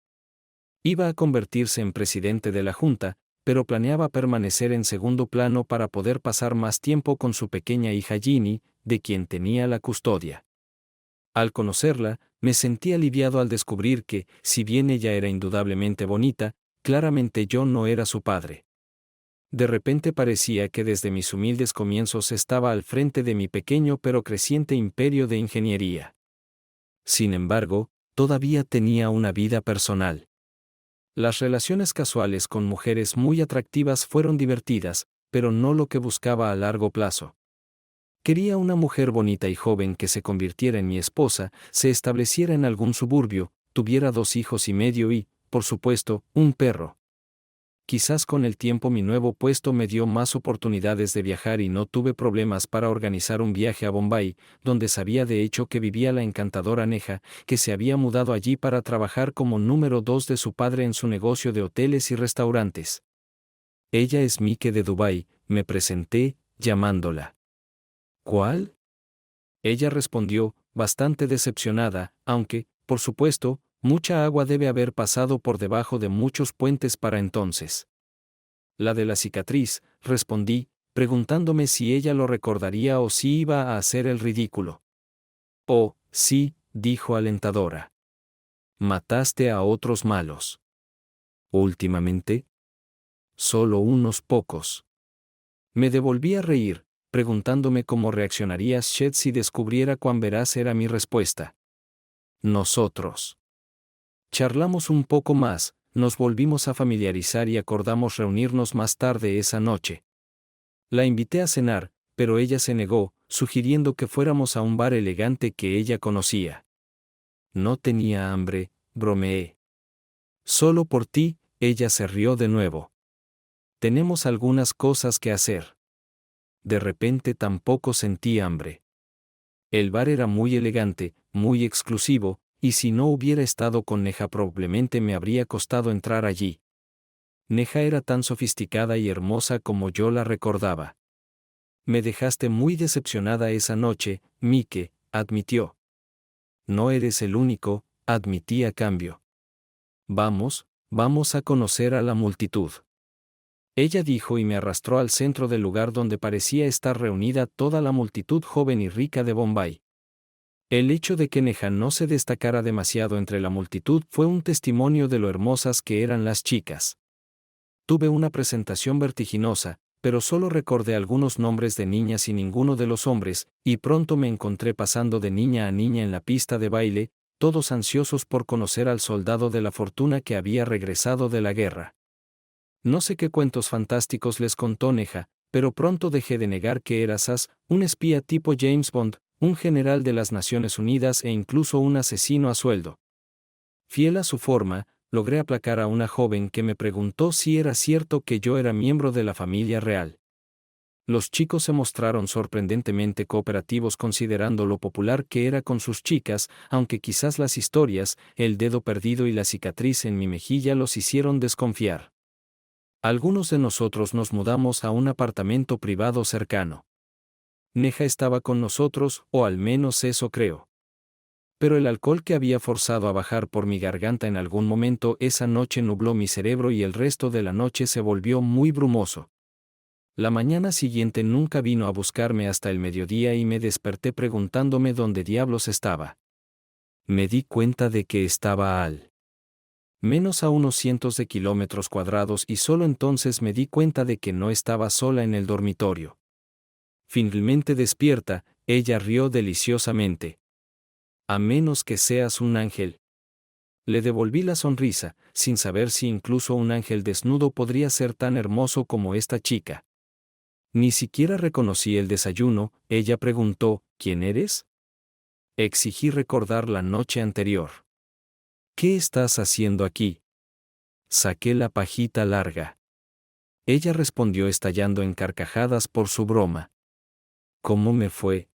Iba a convertirse en presidente de la Junta, pero planeaba permanecer en segundo plano para poder pasar más tiempo con su pequeña hija Ginny, de quien tenía la custodia. Al conocerla, me sentí aliviado al descubrir que, si bien ella era indudablemente bonita, claramente yo no era su padre. De repente parecía que desde mis humildes comienzos estaba al frente de mi pequeño pero creciente imperio de ingeniería. Sin embargo, todavía tenía una vida personal. Las relaciones casuales con mujeres muy atractivas fueron divertidas, pero no lo que buscaba a largo plazo. Quería una mujer bonita y joven que se convirtiera en mi esposa, se estableciera en algún suburbio, tuviera 2 hijos y medio y, por supuesto, un perro. Quizás con el tiempo mi nuevo puesto me dio más oportunidades de viajar y no tuve problemas para organizar un viaje a Bombay, donde sabía de hecho que vivía la encantadora Neha, que se había mudado allí para trabajar como número 2 de su padre en su negocio de hoteles y restaurantes. Ella es Mike de Dubái, me presenté, llamándola. ¿Cuál? Ella respondió, bastante decepcionada, aunque, por supuesto, mucha agua debe haber pasado por debajo de muchos puentes para entonces. La de la cicatriz, respondí, preguntándome si ella lo recordaría o si iba a hacer el ridículo. Oh, sí, dijo alentadora. Mataste a otros malos. ¿Últimamente? Solo unos pocos. Me devolví a reír, preguntándome cómo reaccionaría Shed si descubriera cuán veraz era mi respuesta. Nosotros. Charlamos un poco más, nos volvimos a familiarizar y acordamos reunirnos más tarde esa noche. La invité a cenar, pero ella se negó, sugiriendo que fuéramos a un bar elegante que ella conocía. No tenía hambre, bromeé. Solo por ti, ella se rió de nuevo. Tenemos algunas cosas que hacer. De repente tampoco sentí hambre. El bar era muy elegante, muy exclusivo, y si no hubiera estado con Neha probablemente me habría costado entrar allí. Neha era tan sofisticada y hermosa como yo la recordaba. Me dejaste muy decepcionada esa noche, Mike, admitió. No eres el único, admití a cambio. Vamos a conocer a la multitud. Ella dijo y me arrastró al centro del lugar donde parecía estar reunida toda la multitud joven y rica de Bombay. El hecho de que Neha no se destacara demasiado entre la multitud fue un testimonio de lo hermosas que eran las chicas. Tuve una presentación vertiginosa, pero solo recordé algunos nombres de niñas y ninguno de los hombres, y pronto me encontré pasando de niña a niña en la pista de baile, todos ansiosos por conocer al soldado de la fortuna que había regresado de la guerra. No sé qué cuentos fantásticos les contó Neha, pero pronto dejé de negar que era Sass, un espía tipo James Bond, un general de las Naciones Unidas e incluso un asesino a sueldo. Fiel a su forma, logré aplacar a una joven que me preguntó si era cierto que yo era miembro de la familia real. Los chicos se mostraron sorprendentemente cooperativos considerando lo popular que era con sus chicas, aunque quizás las historias, el dedo perdido y la cicatriz en mi mejilla los hicieron desconfiar. Algunos de nosotros nos mudamos a un apartamento privado cercano. Neha estaba con nosotros, o al menos eso creo. Pero el alcohol que había forzado a bajar por mi garganta en algún momento esa noche nubló mi cerebro y el resto de la noche se volvió muy brumoso. La mañana siguiente nunca vino a buscarme hasta el mediodía y me desperté preguntándome dónde diablos estaba. Me di cuenta de que estaba al menos a unos cientos de kilómetros cuadrados y solo entonces me di cuenta de que no estaba sola en el dormitorio. Finalmente despierta, ella rió deliciosamente. A menos que seas un ángel. Le devolví la sonrisa, sin saber si incluso un ángel desnudo podría ser tan hermoso como esta chica. Ni siquiera reconocí el desayuno, ella preguntó, ¿quién eres? Exigí recordar la noche anterior. ¿Qué estás haciendo aquí? Saqué la pajita larga. Ella respondió estallando en carcajadas por su broma. ¿Cómo me fue?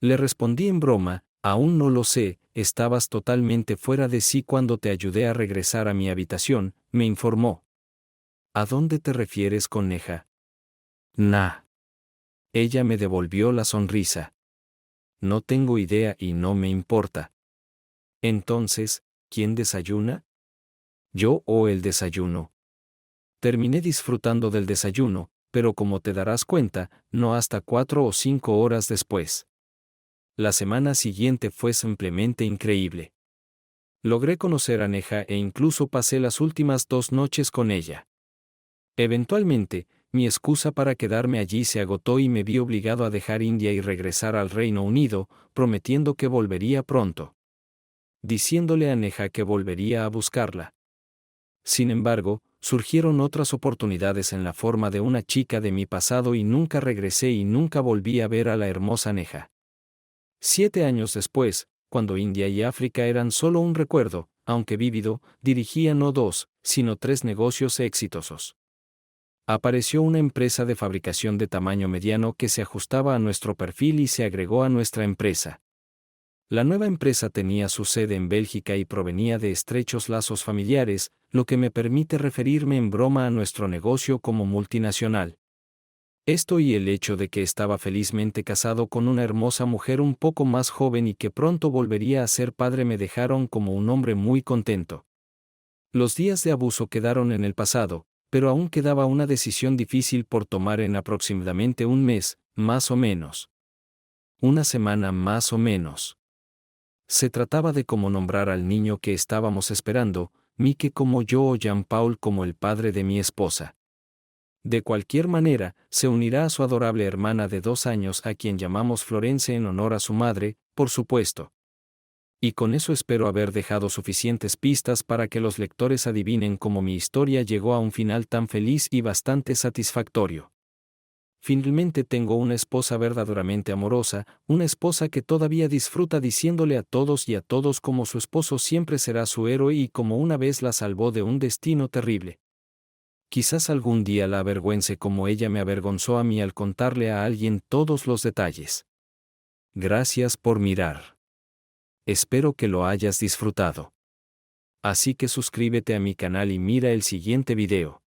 Le respondí en broma, aún no lo sé, estabas totalmente fuera de sí cuando te ayudé a regresar a mi habitación, me informó. ¿A dónde te refieres con Neha? Nah. Ella me devolvió la sonrisa. No tengo idea y no me importa. Entonces, ¿quién desayuna? ¿Yo o el desayuno? Terminé disfrutando del desayuno, pero como te darás cuenta, no hasta 4 o 5 horas después. La semana siguiente fue simplemente increíble. Logré conocer a Neha e incluso pasé las últimas 2 noches con ella. Eventualmente, mi excusa para quedarme allí se agotó y me vi obligado a dejar India y regresar al Reino Unido, prometiendo que volvería pronto. Diciéndole a Neha que volvería a buscarla. Sin embargo, surgieron otras oportunidades en la forma de una chica de mi pasado y nunca regresé y nunca volví a ver a la hermosa Neha. 7 años después, cuando India y África eran solo un recuerdo, aunque vívido, dirigía no 2, sino 3 negocios exitosos. Apareció una empresa de fabricación de tamaño mediano que se ajustaba a nuestro perfil y se agregó a nuestra empresa. La nueva empresa tenía su sede en Bélgica y provenía de estrechos lazos familiares, lo que me permite referirme en broma a nuestro negocio como multinacional. Esto y el hecho de que estaba felizmente casado con una hermosa mujer un poco más joven y que pronto volvería a ser padre me dejaron como un hombre muy contento. Los días de abuso quedaron en el pasado, pero aún quedaba una decisión difícil por tomar en aproximadamente un mes, más o menos. Una semana más o menos. Se trataba de cómo nombrar al niño que estábamos esperando, Mike como yo o Jean-Paul como el padre de mi esposa. De cualquier manera, se unirá a su adorable hermana de 2 años a quien llamamos Florence en honor a su madre, por supuesto. Y con eso espero haber dejado suficientes pistas para que los lectores adivinen cómo mi historia llegó a un final tan feliz y bastante satisfactorio. Finalmente tengo una esposa verdaderamente amorosa, una esposa que todavía disfruta diciéndole a todos y a todos cómo su esposo siempre será su héroe y cómo una vez la salvó de un destino terrible. Quizás algún día la avergüence como ella me avergonzó a mí al contarle a alguien todos los detalles. Gracias por mirar. Espero que lo hayas disfrutado. Así que suscríbete a mi canal y mira el siguiente video.